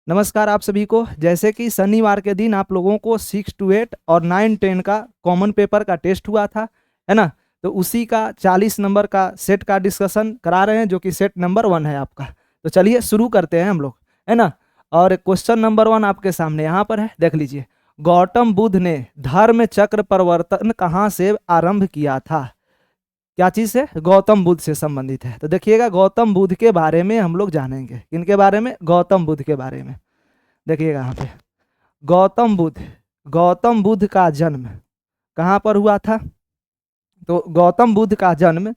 नमस्कार आप सभी को। जैसे कि शनिवार के दिन आप लोगों को 6 to 8 और 9-10 का कॉमन पेपर का टेस्ट हुआ था, है ना। तो उसी का 40 नंबर का सेट का डिस्कशन करा रहे हैं, जो कि सेट नंबर 1 है आपका। तो चलिए शुरू करते हैं हम लोग, है ना। और क्वेश्चन नंबर 1 आपके सामने यहाँ पर है, देख लीजिए। गौतम बुद्ध ने धर्म चक्र परिवर्तन कहाँ से आरंभ किया था? क्या चीज से? गौतम बुद्ध से संबंधित है। तो देखिएगा, गौतम बुद्ध के बारे में हम लोग जानेंगे। किनके बारे में? गौतम बुद्ध के बारे में। देखिएगा यहाँ पे, गौतम बुद्ध का जन्म कहाँ पर हुआ था? तो गौतम बुद्ध का जन्म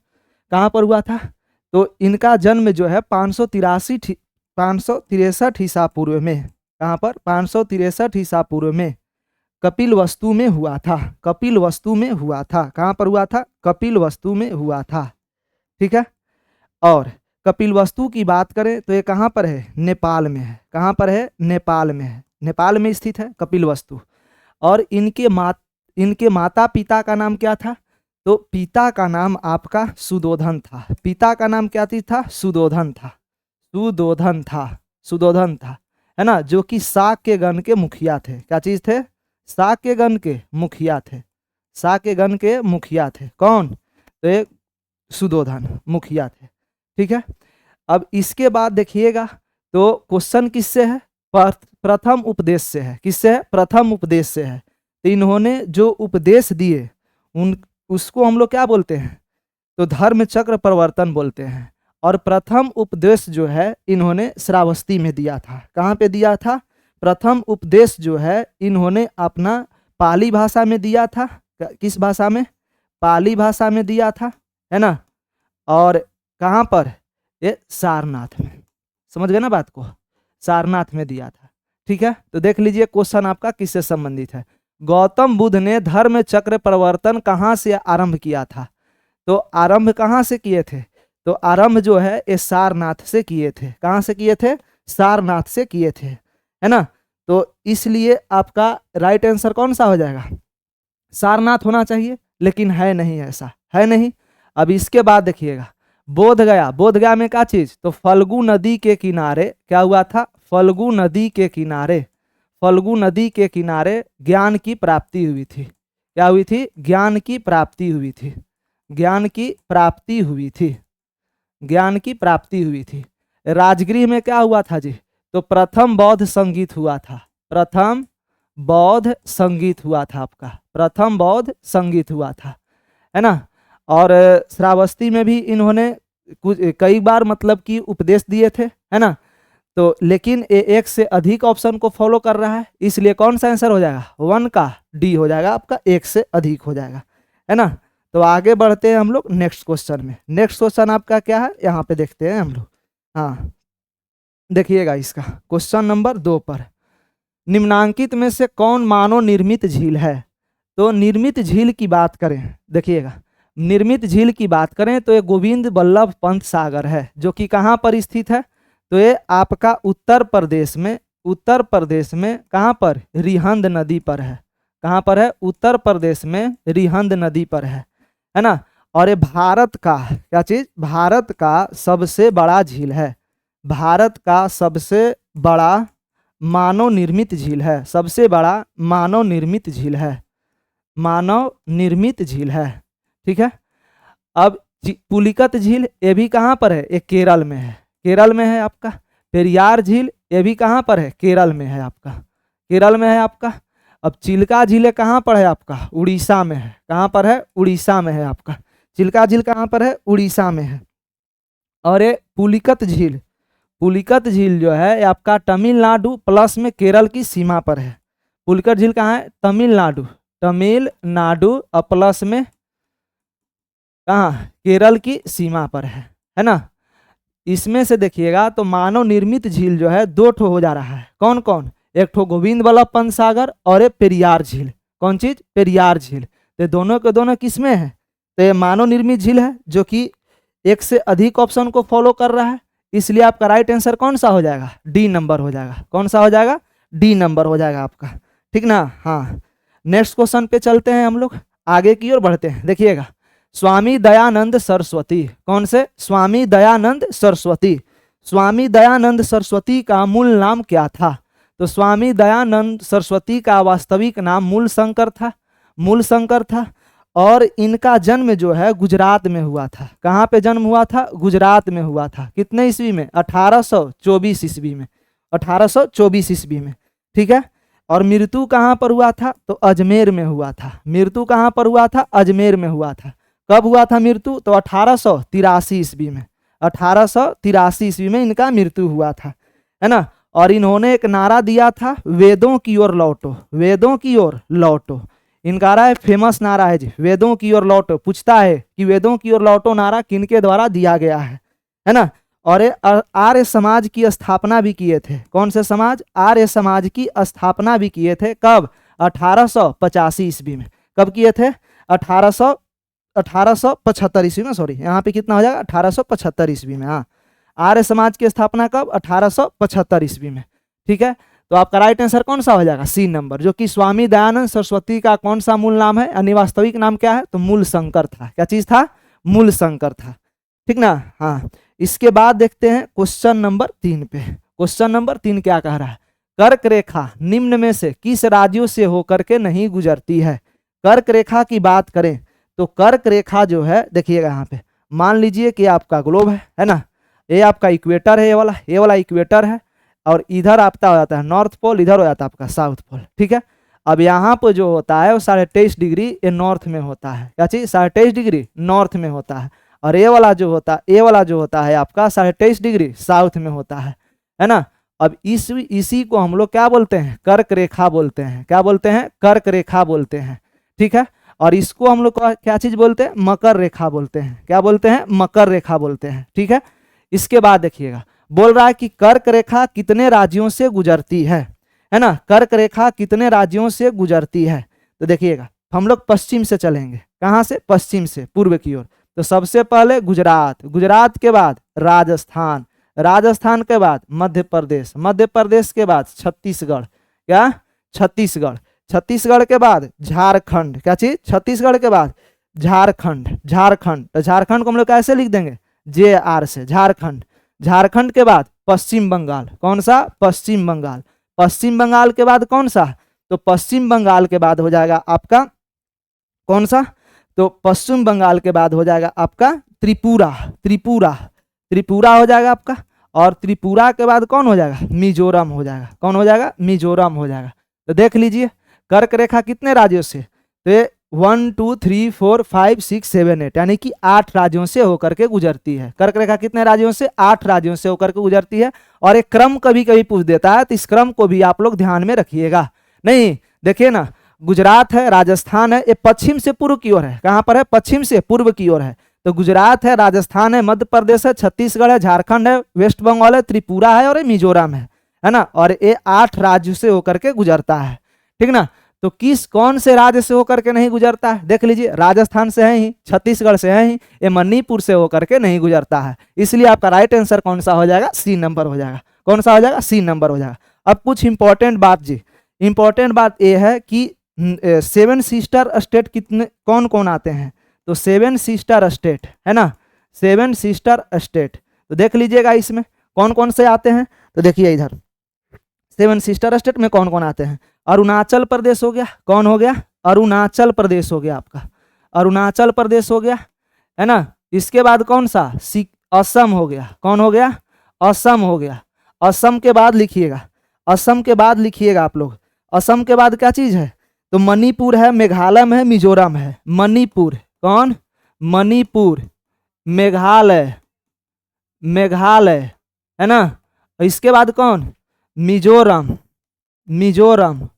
कहाँ पर हुआ था? तो इनका जन्म जो है 563 ईसा पूर्व में। कहाँ पर? 563 ईसा पूर्व में कपिल वस्तु में हुआ था। कपिल वस्तु में हुआ था। कहाँ पर हुआ था? कपिल वस्तु में हुआ था। ठीक है। और कपिल वस्तु की बात करें तो ये कहाँ पर है? नेपाल में है। कहाँ पर है? नेपाल में है। नेपाल में स्थित है कपिल वस्तु। और इनके माता पिता का नाम क्या था? तो पिता का नाम आपका सुदोधन था। पिता का नाम क्या था? सुदोधन था। सुदोधन था। सुदोधन था, है ना। जो कि शाक्यगण के मुखिया थे। क्या चीज थे? शाक्यगण के मुखिया थे। शाक्यगण के मुखिया थे। कौन? तो ये सुदोधन मुखिया थे। ठीक है। अब इसके बाद देखिएगा, तो क्वेश्चन किससे है? प्रथम उपदेश से है। किससे है? प्रथम उपदेश से है। तो इन्होंने जो उपदेश दिए उन उसको हम लोग क्या बोलते हैं? तो धर्म चक्र परिवर्तन बोलते हैं। और प्रथम उपदेश जो है इन्होंने श्रावस्ती में दिया था। कहाँ पे दिया था? प्रथम उपदेश जो है इन्होंने अपना पाली भाषा में दिया था। किस भाषा में? पाली भाषा में दिया था, है ना। और कहाँ पर? ये सारनाथ में। समझ गए ना बात को? सारनाथ में दिया था। ठीक है। तो देख लीजिए क्वेश्चन आपका किससे संबंधित है। गौतम बुद्ध ने धर्म चक्र परिवर्तन कहाँ से आरंभ किया था? तो आरंभ कहाँ से किए थे? तो आरंभ जो है ये सारनाथ से किए थे। कहाँ से किए थे? सारनाथ से किए थे, है ना। तो इसलिए आपका राइट आंसर कौन सा हो जाएगा? सारनाथ होना चाहिए, लेकिन है नहीं, ऐसा है नहीं। अब इसके बाद देखिएगा, बोध गया। बोध गया में क्या चीज? तो फल्गु नदी के किनारे क्या हुआ था? फल्गु नदी के किनारे, फल्गु नदी के किनारे ज्ञान की प्राप्ति हुई थी। क्या हुई थी? ज्ञान की प्राप्ति हुई थी। ज्ञान की प्राप्ति हुई थी। ज्ञान की प्राप्ति हुई थी। राजगृह में क्या हुआ था जी? तो प्रथम बौद्ध संगीत हुआ था। प्रथम बौद्ध संगीत हुआ था आपका। प्रथम बौद्ध संगीत हुआ था, है ना। और श्रावस्ती में भी इन्होंने कुछ कई बार मतलब कि उपदेश दिए थे, है ना। तो लेकिन ये एक से अधिक ऑप्शन को फॉलो कर रहा है, इसलिए कौन सा आंसर हो जाएगा? 1 का डी हो जाएगा आपका। एक से अधिक हो जाएगा, है ना। तो आगे बढ़ते हैं हम लोग नेक्स्ट क्वेश्चन में। नेक्स्ट क्वेश्चन आपका क्या है यहाँ पे देखते हैं हम लोग। हाँ, देखिएगा इसका क्वेश्चन नंबर 2 पर, निम्नांकित में से कौन मानव निर्मित झील है? तो निर्मित झील की बात करें, देखिएगा, निर्मित झील की बात करें तो ये गोविंद बल्लभ पंत सागर है, जो कि कहाँ पर स्थित है? तो ये आपका उत्तर प्रदेश में, उत्तर प्रदेश में कहाँ पर? रिहंद नदी पर है। कहाँ पर है? उत्तर प्रदेश में रिहंद नदी पर है ना। और ये भारत का क्या चीज? भारत का सबसे बड़ा झील है। भारत का सबसे बड़ा मानव निर्मित झील है। सबसे बड़ा मानव निर्मित झील है। मानव निर्मित झील है। ठीक है। अब पुलिकत झील, ये भी कहाँ पर है? ये केरल में है। केरल में है आपका। पेरियार झील, ये भी कहाँ पर है? केरल में है आपका। केरल में है आपका। अब चिल्का झील कहाँ पर है आपका? उड़ीसा में है। कहाँ पर है? उड़ीसा में है आपका। चिल्का झील कहाँ पर है? उड़ीसा में है। और ये पुलिकत झील, पुलिकत झील जो है आपका तमिलनाडु प्लस में केरल की सीमा पर है। पुलिकत झील कहाँ है? तमिलनाडु, तमिलनाडु और प्लस में कहाँ? केरल की सीमा पर है ना। इसमें से देखिएगा तो मानव निर्मित झील जो है 2 ठो हो जा रहा है। कौन कौन? एक ठो गोविंद बल्लभ पंत सागर और एक पेरियार झील। कौन चीज? पेरियार झील। तो दोनों के दोनों किस में है? तो ये मानव निर्मित झील है, जो कि एक से अधिक ऑप्शन को फॉलो कर रहा है। इसलिए आपका राइट आंसर कौन सा हो जाएगा? डी नंबर हो जाएगा। कौन सा हो जाएगा? डी नंबर हो जाएगा आपका। ठीक ना। हाँ, नेक्स्ट क्वेश्चन पे चलते हैं हम लोग, आगे की ओर बढ़ते हैं। देखिएगा, स्वामी दयानंद सरस्वती, कौन से? स्वामी दयानंद सरस्वती। स्वामी दयानंद सरस्वती का मूल नाम क्या था? तो स्वामी दयानंद सरस्वती का वास्तविक नाम मूलशंकर था, मूलशंकर था। और इनका जन्म जो है गुजरात में हुआ था। कहाँ पे जन्म हुआ था? गुजरात में हुआ था। कितने ईस्वी में? 1824 ईस्वी में, 1824 ईस्वी में, ठीक है। और मृत्यु कहाँ पर हुआ था? तो अजमेर में हुआ था। मृत्यु कहाँ पर हुआ था? अजमेर में हुआ था। कब हुआ था मृत्यु? तो 1883 ईस्वी में, 1883 ईस्वी में इनका मृत्यु हुआ था, है ना। और इन्होंने एक नारा दिया था, वेदों की ओर लौटो, वेदों की ओर लौटो। इनका नारा है, फेमस नारा है जी, वेदों की ओर लौटो। पूछता है कि वेदों की ओर लौटो नारा किनके द्वारा दिया गया है ना। और आर्य समाज की स्थापना भी किए थे। कौन से समाज? आर्य समाज की स्थापना भी किए थे। कब? 1885 ईस्वी में। कब किए थे? 1875 ईस्वी में, सॉरी यहाँ पे कितना हो जाएगा? 1875 ईस्वी में। हाँ, आर्य समाज की स्थापना कब? 1875 ईस्वी में, ठीक है। तो आपका राइट आंसर कौन सा हो जाएगा? सी नंबर, जो कि स्वामी दयानंद सरस्वती का कौन सा मूल नाम है, यानी वास्तविक नाम क्या है? तो मूलशंकर था। क्या चीज था? मूलशंकर था, ठीक ना। हाँ, इसके बाद देखते हैं क्वेश्चन नंबर 3 पे। क्वेश्चन नंबर 3 क्या कह रहा है? कर्क रेखा निम्न में से किस राज्यों से होकर के नहीं गुजरती है? कर्क रेखा की बात करें तो कर्क रेखा जो है, देखिएगा यहाँ पे, मान लीजिए कि आपका ग्लोब है ना, ये आपका इक्वेटर है, ये वाला इक्वेटर है, और इधर आपका हो जाता है नॉर्थ पोल, इधर हो जाता है आपका साउथ पोल, ठीक है। अब यहाँ पर जो होता है वो 23.5 डिग्री ये नॉर्थ में होता है। क्या चीज? 23.5 डिग्री नॉर्थ में होता है। और ये वाला जो होता है आपका 23.5 डिग्री साउथ में होता है ना। अब इसी को हम लोग क्या बोलते हैं? कर्क रेखा बोलते हैं। क्या बोलते हैं? कर्क रेखा बोलते हैं, ठीक है। और इसको हम लोग क्या चीज बोलते हैं? मकर रेखा बोलते हैं। क्या बोलते हैं? मकर रेखा बोलते हैं, ठीक है। इसके बाद देखिएगा, बोल रहा है कि कर्क रेखा कितने राज्यों से गुजरती है ना। कर्क रेखा कितने राज्यों से गुजरती है? तो देखिएगा, हम लोग पश्चिम से चलेंगे। कहाँ से? पश्चिम से पूर्व की ओर। तो सबसे पहले गुजरात, गुजरात के बाद राजस्थान, राजस्थान के बाद मध्य प्रदेश, मध्य प्रदेश के बाद छत्तीसगढ़, क्या? छत्तीसगढ़, छत्तीसगढ़ के बाद झारखंड। क्या चीज? छत्तीसगढ़ के बाद झारखंड, झारखंड। तो झारखंड को हम लोग कैसे लिख देंगे? JR से, झारखंड। झारखंड के बाद पश्चिम बंगाल। कौन सा? पश्चिम बंगाल। पश्चिम बंगाल के बाद कौन सा? तो पश्चिम बंगाल के बाद हो जाएगा आपका कौन सा? तो पश्चिम बंगाल के बाद हो जाएगा आपका त्रिपुरा, त्रिपुरा, त्रिपुरा हो जाएगा आपका। और त्रिपुरा के बाद कौन हो जाएगा? मिजोरम हो जाएगा। कौन हो जाएगा? मिजोरम हो जाएगा। तो देख लीजिए, कर्क रेखा कितने राज्यों से? तो ये 1 2 3 4 5 6 7 8 यानी कि 8 राज्यों से होकर के गुजरती है। कर्क रेखा कितने राज्यों से? 8 राज्यों से होकर के गुजरती है। और एक क्रम कभी कभी पूछ देता है, तो इस क्रम को भी आप लोग ध्यान में रखिएगा। नहीं, देखिए ना, गुजरात है, राजस्थान है, ये पश्चिम से पूर्व की ओर है। कहाँ पर है? पश्चिम से पूर्व की ओर है। तो गुजरात है, राजस्थान है, मध्य प्रदेश है, छत्तीसगढ़ है, झारखंड है, वेस्ट बंगाल है, त्रिपुरा है और मिजोरम है ना। और ये 8 राज्य से होकर के गुजरता है, ठीक ना। तो कौन से राज्य से होकर के नहीं गुजरता है? देख लीजिए, राजस्थान से है ही, छत्तीसगढ़ से है ही, ये मणिपुर से होकर के नहीं गुजरता है। इसलिए आपका राइट आंसर कौन सा हो जाएगा? सी नंबर हो जाएगा। कौन सा हो जाएगा? सी नंबर हो जाएगा। अब कुछ इंपॉर्टेंट बात जी, इंपॉर्टेंट बात यह है कि 7 सिस्टर स्टेट कितने, कौन कौन आते हैं? तो 7 सिस्टर स्टेट है ना, 7 सिस्टर स्टेट। तो देख लीजिएगा इसमें कौन कौन से आते हैं। तो देखिए इधर 7 सिस्टर स्टेट में कौन कौन आते हैं। अरुणाचल प्रदेश हो गया। कौन हो गया? अरुणाचल प्रदेश हो गया आपका, अरुणाचल प्रदेश हो गया, है ना। इसके बाद कौन सा? असम हो गया। कौन हो गया? असम हो गया। असम के बाद लिखिएगा, असम के बाद लिखिएगा आप लोग, असम के बाद क्या चीज है? तो मणिपुर है, मेघालय है, मिजोरम है। मणिपुर, कौन? मणिपुर, मेघालय, मेघालय, है ना। इसके बाद कौन? मिजोरम, मिजोरम,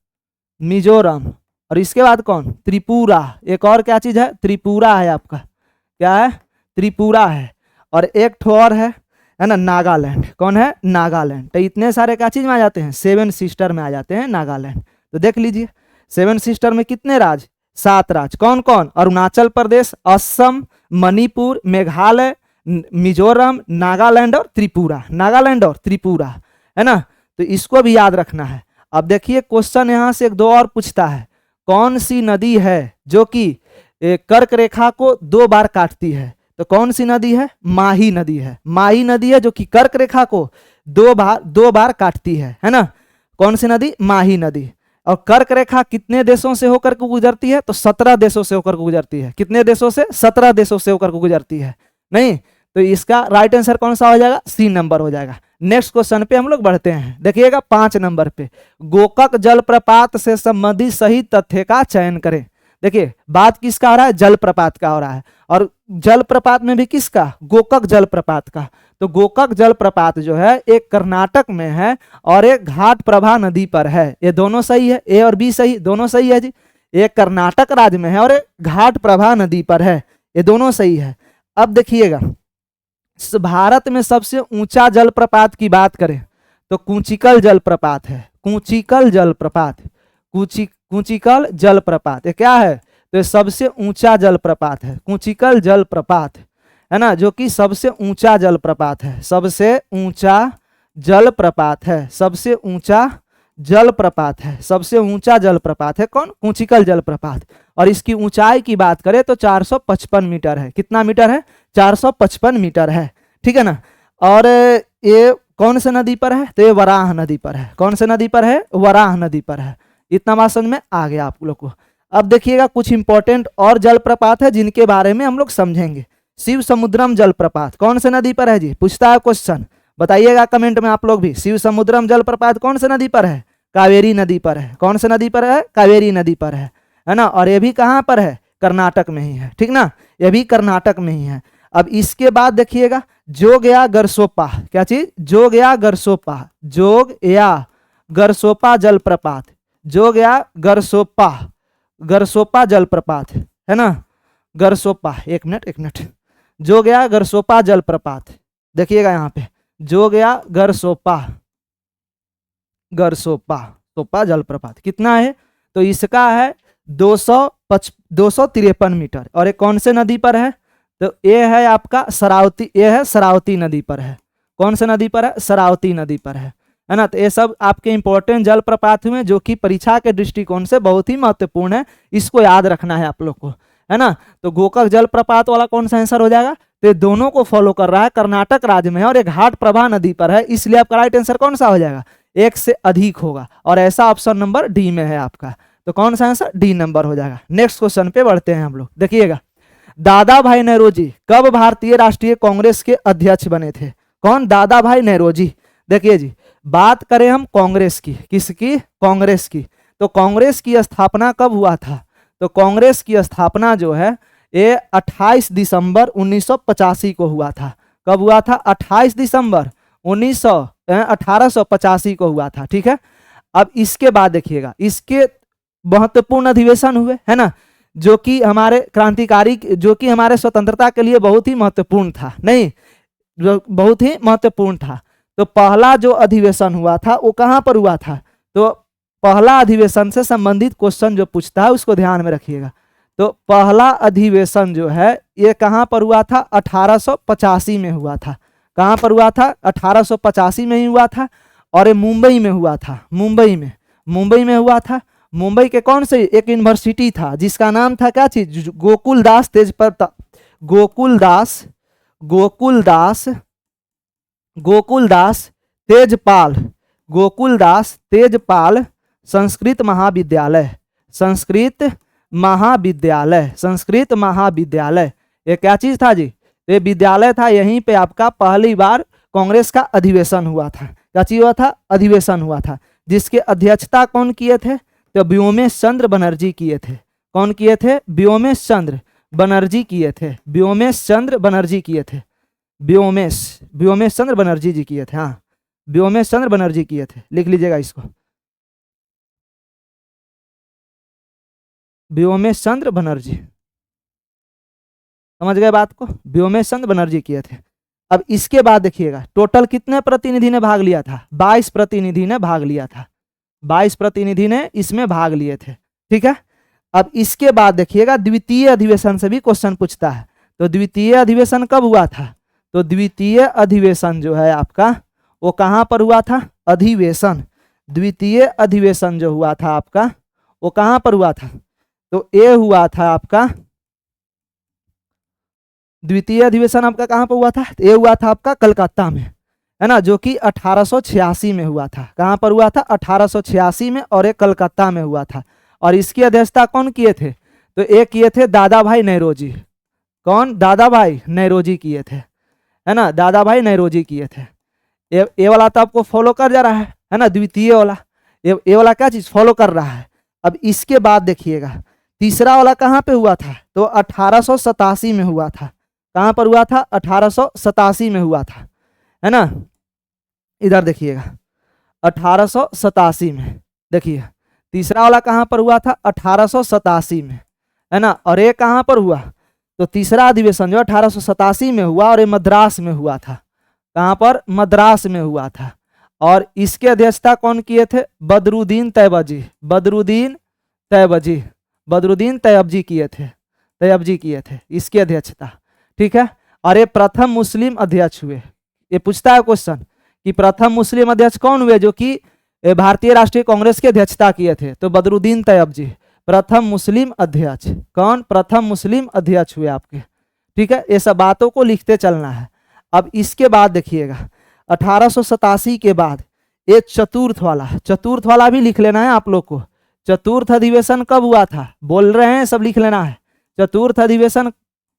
मिजोरम। और इसके बाद कौन? त्रिपुरा। एक और क्या चीज है? त्रिपुरा है आपका। क्या है? त्रिपुरा है। और एक ठो और है ना, नागालैंड। कौन है? नागालैंड। तो इतने सारे क्या चीज में आ जाते हैं? 7 सिस्टर में आ जाते हैं नागालैंड। तो देख लीजिए, 7 सिस्टर में कितने राज्य? 7 राज्य। कौन कौन? अरुणाचल प्रदेश, असम, मणिपुर, मेघालय, मिजोरम, नागालैंड और त्रिपुरा। नागालैंड और त्रिपुरा, है ना। तो इसको भी याद रखना है। अब देखिए क्वेश्चन यहां से 1 2 और पूछता है, कौन सी नदी है जो कि कर्क रेखा को 2 बार काटती है? तो कौन सी नदी है? माही नदी है। माही नदी है जो कि कर्क रेखा को दो बार काटती है ना। कौन सी नदी? माही नदी। और कर्क रेखा कितने देशों से होकर के गुजरती है? तो 17 देशों से होकर गुजरती है। कितने देशों से? 17 देशों से होकर गुजरती है। नहीं, तो इसका राइट आंसर कौन सा हो जाएगा? सी नंबर हो जाएगा। नेक्स्ट क्वेश्चन पे हम लोग बढ़ते हैं। देखिएगा 5 नंबर पे, गोकक जलप्रपात से संबंधित सही तथ्य का चयन करें। देखिए बात किसका हो रहा है? जलप्रपात का हो रहा है। और जलप्रपात में भी किसका? गोकक जलप्रपात का। तो गोकक जलप्रपात जो है एक कर्नाटक में है और एक घाट प्रभा नदी पर है। ये दोनों सही है, ए और बी सही, दोनों सही है जी। एक कर्नाटक राज्य में है और एक घाट प्रभा नदी पर है, ये दोनों सही है। अब देखिएगा भारत में सबसे ऊंचा जलप्रपात की बात करें तो कूचिकल जलप्रपात है। कूचिकल जलप्रपात, कूचिकल जलप्रपात ये क्या है? तो ये सबसे ऊंचा जलप्रपात है। कूचिकल जलप्रपात है ना, जो कि सबसे ऊंचा जलप्रपात है। सबसे ऊंचा जलप्रपात है। सबसे ऊंचा जलप्रपात है। सबसे ऊंचा जलप्रपात है कौन? कूचिकल जलप्रपात। और इसकी ऊंचाई की बात करें तो 455 मीटर है। कितना मीटर है? 455 मीटर है। ठीक है ना। और ये कौन से नदी पर है? तो ये वराह नदी पर है। कौन से नदी पर है? वराह नदी पर है। इतना बात समझ में आ गया आप लोग को। अब देखिएगा कुछ इंपॉर्टेंट और जलप्रपात है जिनके बारे में हम लोग समझेंगे। शिव समुद्रम जलप्रपात कौन से नदी पर है जी? पूछता है क्वेश्चन, बताइएगा कमेंट में आप लोग भी। शिव समुद्रम जलप्रपात कौन से नदी पर है? कावेरी नदी पर है। कौन से नदी पर है? कावेरी नदी पर है ना। और ये भी कहाँ पर है? कर्नाटक में ही है। ठीक ना, ये भी कर्नाटक में ही है। अब इसके बाद देखिएगा जोगया गरसोपा, क्या चीज? जोगया गरसोपा, जोगया गरसोपा जलप्रपात, जोगया गरसोपा, गरसोपा जलप्रपात है ना। गरसोपा, एक मिनट, जोगया गरसोपा जलप्रपात। देखिएगा यहाँ पे जोगया गरसोपा, गरसोपा सोपा जलप्रपात कितना है? तो इसका है 253 मीटर। और ये कौन से नदी पर है? तो ये है आपका शरावती, ये है शरावती नदी पर है। कौन से नदी पर है? शरावती नदी पर है ना। तो ये सब आपके इंपॉर्टेंट जलप्रपात हुए जो कि परीक्षा के दृष्टिकोण से बहुत ही महत्वपूर्ण है। इसको याद रखना है आप लोग को, है ना। तो गोकक जलप्रपात वाला कौन सा आंसर हो जाएगा? तो दोनों को फॉलो कर रहा है, कर्नाटक राज्य में है और एक घाट प्रभा नदी पर है, इसलिए आपका राइट आंसर कौन सा हो जाएगा? एक से अधिक होगा। और ऐसा ऑप्शन नंबर डी में है आपका। तो कौन सा आंसर? डी नंबर हो जाएगा। नेक्स्ट क्वेश्चन पे बढ़ते हैं हम लोग। देखिएगा दादा भाई नौरोजी कब भारतीय राष्ट्रीय कांग्रेस के अध्यक्ष बने थे? कौन? दादा भाई नौरोजी। देखिए जी बात करें हम कांग्रेस की, किसकी? कांग्रेस की। तो कांग्रेस की स्थापना कब हुआ था? तो कांग्रेस की स्थापना जो है ये 28 दिसंबर 1985 को हुआ था। कब हुआ था? 28 दिसंबर 1885 को हुआ था। ठीक है। अब इसके बाद देखिएगा इसके महत्वपूर्ण अधिवेशन हुए, है ना, जो कि हमारे क्रांतिकारी, जो कि हमारे स्वतंत्रता के लिए बहुत ही महत्वपूर्ण था। नहीं, बहुत ही महत्वपूर्ण था। तो पहला जो अधिवेशन हुआ था वो कहाँ पर हुआ था? तो पहला अधिवेशन से संबंधित क्वेश्चन जो पूछता है उसको ध्यान में रखिएगा। तो पहला अधिवेशन जो है ये कहाँ पर हुआ था? 1885 में हुआ था। कहाँ पर हुआ था? 1885 में ही हुआ था। और ये मुंबई में हुआ था। मुंबई में हुआ था। मुंबई के कौन से? एक यूनिवर्सिटी था जिसका नाम था क्या चीज? गोकुलदास तेजप्रताप, गोकुलदास तेजपाल, गोकुलदास तेजपाल संस्कृत महाविद्यालय, संस्कृत महाविद्यालय। ये क्या चीज था जी? ये विद्यालय था। यहीं पे आपका पहली बार कांग्रेस का अधिवेशन हुआ था। क्या चीज हुआ था? अधिवेशन हुआ था। जिसके अध्यक्षता कौन किए थे? तो व्योमेश चंद्र बनर्जी किए थे। कौन किए थे? व्योमेश चंद्र बनर्जी किए थे। व्योमेश चंद्र बनर्जी किए थे। व्योमेश चंद्र बनर्जी जी किए थे। हाँ, व्योमेश चंद्र बनर्जी किए थे। लिख लीजिएगा इसको, व्योमेश चंद्र बनर्जी। समझ गए बात को? व्योमेश चंद्र बनर्जी किए थे। अब इसके बाद देखिएगा टोटल कितने प्रतिनिधि ने भाग लिया था? 22 प्रतिनिधि ने भाग लिया था। 22 प्रतिनिधि ने इसमें भाग लिए थे। ठीक है। अब इसके बाद देखिएगा द्वितीय अधिवेशन से भी क्वेश्चन पूछता है। तो द्वितीय अधिवेशन कब हुआ था? तो द्वितीय अधिवेशन जो है आपका वो कहाँ पर हुआ था? अधिवेशन, द्वितीय अधिवेशन जो हुआ था आपका वो कहाँ पर हुआ था? तो ये हुआ था आपका द्वितीय अधिवेशन आपका कहाँ पर हुआ था? ये हुआ था आपका कलकत्ता में, है ना, जो कि 1886 में हुआ था। कहाँ पर हुआ था? 1886 में, और एक कलकत्ता में हुआ था। और इसकी अध्यक्षता कौन किए थे? तो एक किए थे दादा भाई नेरोजी। कौन? दादा भाई नेरोजी किए थे, है ना, दादा भाई नेरोजी किए थे। ये वाला तो आपको फॉलो कर जा रहा है ना, द्वितीय वाला। ये वाला क्या चीज फॉलो कर रहा है। अब इसके बाद देखिएगा तीसरा वाला कहाँ पे हुआ था? तो 1887 में हुआ था। कहाँ पर हुआ था? 1887 में हुआ था, है ना। इधर देखिएगा 1887 में, देखिए तीसरा वाला कहाँ पर हुआ था? 1887 में, है ना। और ये कहाँ पर हुआ? तो तीसरा अधिवेशन जो 1887 में हुआ, और ये मद्रास में हुआ था। कहाँ पर? मद्रास में हुआ था। और इसकी अध्यक्षता कौन किए थे? बदरुद्दीन तैयबजी। बदरुद्दीन तैयबजी, बदरुद्दीन तैयबजी किए थे, तैयबजी किए थे इसकी अध्यक्षता, ठीक है। और ये प्रथम मुस्लिम अध्यक्ष हुए। ये पूछता है क्वेश्चन कि प्रथम मुस्लिम अध्यक्ष कौन हुए जो कि भारतीय राष्ट्रीय कांग्रेस की अध्यक्षता किए थे? तो बदरुद्दीन तैयबजी प्रथम मुस्लिम अध्यक्ष। कौन? प्रथम मुस्लिम अध्यक्ष हुए आपके, ठीक है। ये सब बातों को लिखते चलना है। अब इसके बाद देखिएगा 1887 के बाद एक चतुर्थ वाला भी लिख लेना है आप लोग को। चतुर्थ अधिवेशन कब हुआ था? बोल रहे हैं सब, लिख लेना है। चतुर्थ अधिवेशन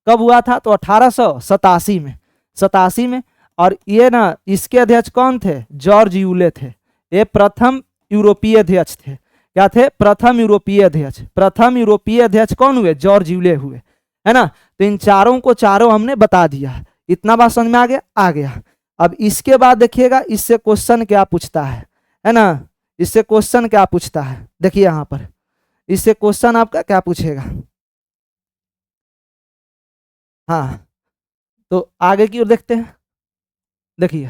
कब हुआ था? तो 1887 में, 87 में। और ये ना इसके अध्यक्ष कौन थे? जॉर्ज यूले थे। ये प्रथम यूरोपीय अध्यक्ष थे। क्या थे? प्रथम यूरोपीय अध्यक्ष। प्रथम यूरोपीय अध्यक्ष कौन हुए? जॉर्ज यूले हुए, है ना। तो इन चारों को चारों हमने बता दिया। इतना बात समझ में आ गया? आ गया। अब इसके बाद देखिएगा इससे क्वेश्चन क्या पूछता है ना। इससे क्वेश्चन क्या पूछता है, देखिए यहां पर इससे क्वेश्चन आपका क्या पूछेगा। हाँ, तो आगे की ओर देखते हैं। देखिए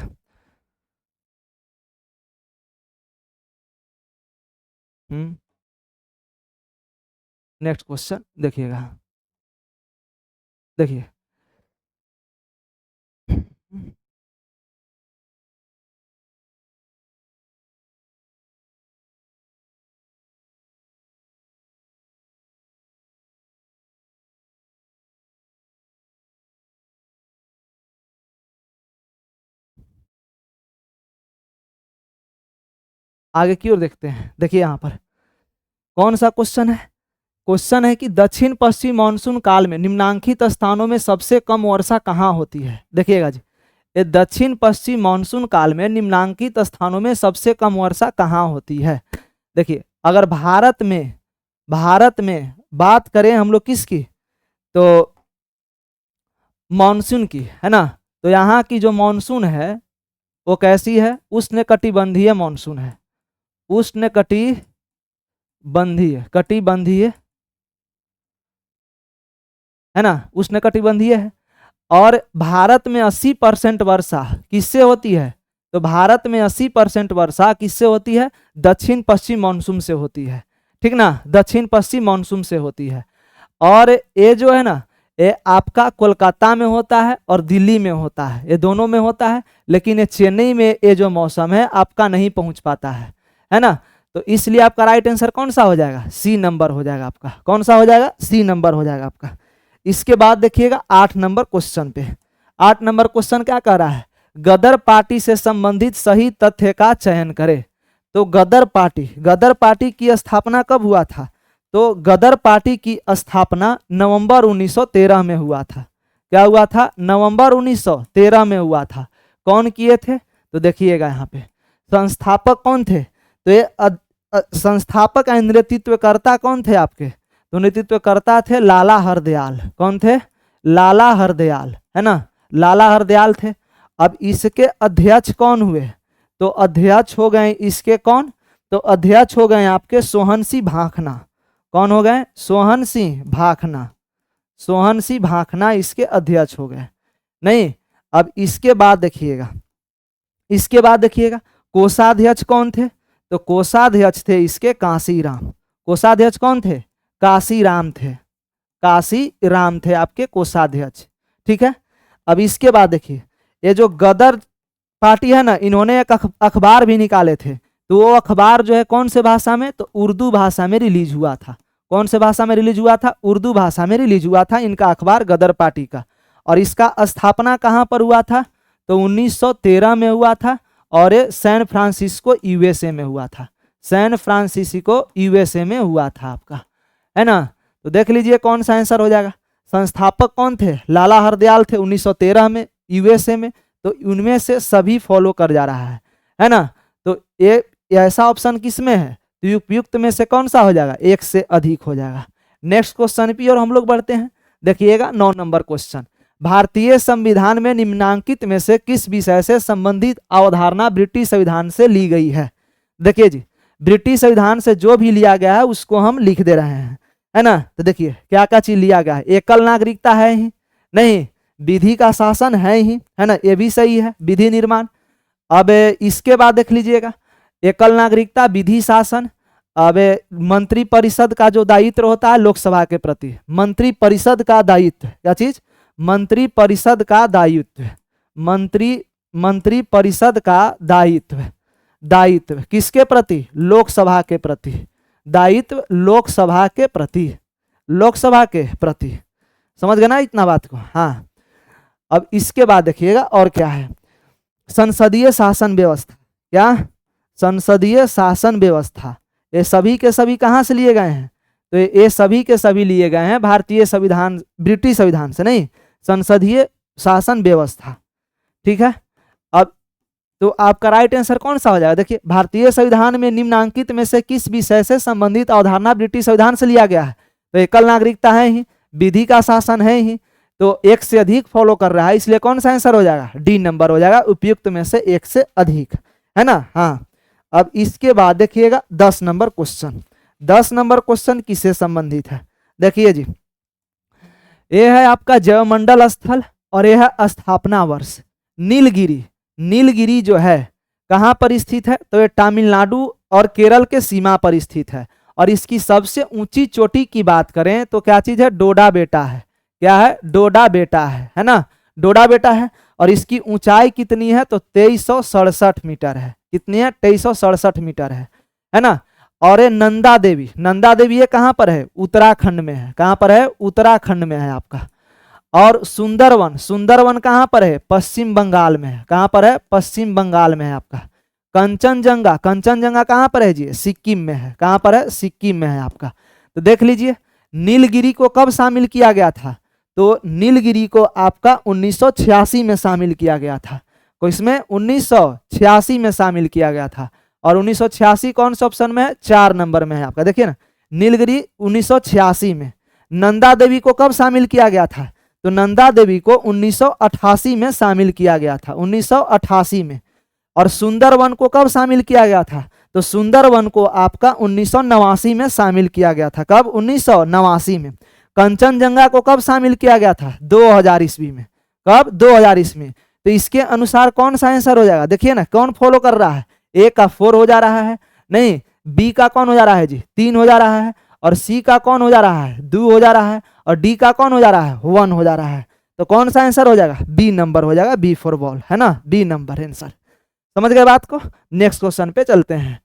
नेक्स्ट क्वेश्चन देखिएगा, देखिए आगे की ओर देखते हैं। देखिए यहाँ पर कौन सा क्वेश्चन है? क्वेश्चन है कि दक्षिण पश्चिम मानसून काल में निम्नांकित स्थानों में सबसे कम वर्षा कहाँ होती है? देखिएगा जी, ये दक्षिण पश्चिम मानसून काल में निम्नांकित स्थानों में सबसे कम वर्षा कहाँ होती है? देखिए अगर भारत में बात करें हम लोग किसकी, तो मानसून की, है ना। तो यहाँ की जो मानसून है वो कैसी है? उष्णकटिबंधीय मानसून है। कटिबंधीय है ना, उष्णकटिबंधीय है। और भारत में 80% वर्षा किससे होती है? तो भारत में 80% वर्षा किससे होती है? दक्षिण पश्चिम मानसून से होती है, ठीक ना, दक्षिण पश्चिम मानसून से होती है। और ये जो है ना, ये आपका कोलकाता में होता है और दिल्ली में होता है, ये दोनों में होता है। लेकिन ये चेन्नई में ये जो मौसम है आपका नहीं पहुंच पाता है ना। तो इसलिए आपका राइट आंसर कौन सा हो जाएगा? सी नंबर हो जाएगा आपका। कौन सा हो जाएगा? सी नंबर हो जाएगा आपका। इसके बाद देखिएगा 8 नंबर क्वेश्चन पे। 8 नंबर क्वेश्चन क्या कह रहा है? गदर पार्टी से संबंधित सही तथ्य का चयन करें। तो गदर पार्टी की स्थापना कब हुआ था? तो गदर पार्टी की स्थापना नवंबर 1913 में हुआ था। क्या हुआ था? नवंबर 1913 में हुआ था। कौन किए थे? तो देखिएगा यहाँ पे संस्थापक कौन थे? तो ये संस्थापक नेतृत्वकर्ता कौन थे आपके? तो नेतृत्वकर्ता थे लाला हरदयाल। कौन थे? लाला हरदयाल, है ना, लाला हरदयाल थे। अब इसके अध्यक्ष कौन हुए? तो अध्यक्ष हो गए इसके कौन? तो अध्यक्ष हो गए आपके सोहन सिंह भाखना। कौन हो गए? सोहन सिंह भाखना। सोहन सिंह भाखना इसके अध्यक्ष हो गए। नहीं, अब इसके बाद देखिएगा, कोषाध्यक्ष कौन थे? तो कोषाध्यक्ष थे इसके काशीराम। कोषाध्यक्ष कौन थे? काशीराम थे। काशीराम थे आपके कोषाध्यक्ष, ठीक है। अब इसके बाद देखिए, ये जो गदर पार्टी है ना, इन्होंने एक अखबार भी निकाले थे। तो वो अखबार जो है कौन से भाषा में? तो उर्दू भाषा में रिलीज हुआ था। कौन से भाषा में रिलीज हुआ था? उर्दू भाषा में रिलीज हुआ था इनका अखबार गदर पार्टी का। और इसका स्थापना कहाँ पर हुआ था? तो 1913 में हुआ था और ये सैन फ्रांसिस्को यूएसए में हुआ था। सैन फ्रांसिस्को यूएसए में हुआ था आपका, है ना। तो देख लीजिए कौन सा आंसर हो जाएगा। संस्थापक कौन थे? लाला हरदयाल थे 1913 में यूएसए में। तो उनमें से सभी फॉलो कर जा रहा है ना। तो ये ऐसा ऑप्शन किस में है? तो उपयुक्त में से कौन सा हो जाएगा? एक से अधिक हो जाएगा। नेक्स्ट क्वेश्चन पे और हम लोग बढ़ते हैं। देखिएगा 9 नंबर क्वेश्चन, भारतीय संविधान में निम्नांकित में से किस विषय से संबंधित अवधारणा ब्रिटिश संविधान से ली गई है? देखिए जी, ब्रिटिश संविधान से जो भी लिया गया है उसको हम लिख दे रहे हैं, है ना। तो देखिए क्या क्या चीज लिया गया है। एकल नागरिकता है ही नहीं, विधि का शासन है ही, है ना, ये भी सही है, विधि निर्माण। अब इसके बाद देख लीजिएगा, एकल नागरिकता, विधि शासन। अब मंत्री परिषद का जो दायित्व होता है लोकसभा के प्रति, मंत्री परिषद का दायित्व, क्या चीज? मंत्री परिषद का दायित्व, मंत्री परिषद का दायित्व किसके प्रति? लोकसभा के प्रति। दायित्व लोकसभा के प्रति, समझ गए ना इतना बात को। हाँ, अब इसके बाद देखिएगा और क्या है। संसदीय शासन व्यवस्था, क्या? संसदीय शासन व्यवस्था, ये सभी के सभी कहाँ से लिए गए हैं? तो ये सभी के सभी लिए गए हैं भारतीय संविधान, ब्रिटिश संविधान से नहीं, संसदीय शासन व्यवस्था, ठीक है। अब तो आपका राइट आंसर कौन सा हो जाएगा? देखिए, भारतीय संविधान में निम्नांकित में से किस विषय से संबंधित अवधारणा ब्रिटिश संविधान से लिया गया है? तो एकल नागरिकता है ही, विधि का शासन है ही, तो एक से अधिक फॉलो कर रहा है, इसलिए कौन सा आंसर हो जाएगा? डी नंबर हो जाएगा, उपयुक्त में से एक से अधिक, है ना। हाँ, अब इसके बाद देखिएगा 10 नंबर क्वेश्चन। 10 नंबर क्वेश्चन किससे संबंधित है? देखिए जी, ये है आपका जयमंडल स्थल और यह है स्थापना वर्ष। नीलगिरी जो है कहाँ पर स्थित है? तो ये तमिलनाडु और केरल के सीमा पर स्थित है। और इसकी सबसे ऊंची चोटी की बात करें तो क्या चीज है? डोडा बेटा है। क्या है? डोडा बेटा है ना, डोडा बेटा है। और इसकी ऊंचाई कितनी है? तो 2367 मीटर है। कितनी है? 2367 मीटर है ना। और ये नंदा देवी ये कहाँ पर है? उत्तराखंड में है। कहाँ पर है? उत्तराखंड में है आपका। और सुंदरवन कहाँ पर है? पश्चिम बंगाल में है। कहाँ पर है? पश्चिम बंगाल में है आपका। कंचनजंगा कहाँ पर है जी? सिक्किम में है। कहाँ पर है? सिक्किम में है आपका। तो देख लीजिए, नीलगिरी को कब शामिल किया गया था? तो नीलगिरी को आपका 1986 में शामिल किया गया था। तो इसमें 1986 में शामिल किया गया था। और 1986 कौन सा ऑप्शन में है? 4 नंबर में है आपका। देखिए ना, नीलगिरी 1986 में। नंदा देवी को कब शामिल किया गया था? तो नंदा देवी को 1988 में शामिल किया गया था, 1988 में। और सुंदरवन को कब शामिल किया गया था? तो सुंदरवन को आपका 1989 में शामिल किया गया था। कब? 1989 में। कंचनजंगा को कब शामिल किया गया था? 2000 ईस्वी में। कब? 2000 ईस्वी में। तो इसके अनुसार कौन सा आंसर हो जाएगा? देखिए ना, कौन फॉलो कर रहा है? ए का 4 हो जा रहा है, नहीं, बी का कौन हो जा रहा है जी? 3 हो जा रहा है। और सी का कौन हो जा रहा है? 2 हो जा रहा है। और डी का कौन हो जा रहा है? 1 हो जा रहा है। तो कौन सा आंसर हो जाएगा? बी नंबर हो जाएगा, बी फॉर बॉल, है ना, बी नंबर आंसर। समझ गए बात को। नेक्स्ट क्वेश्चन पे चलते हैं।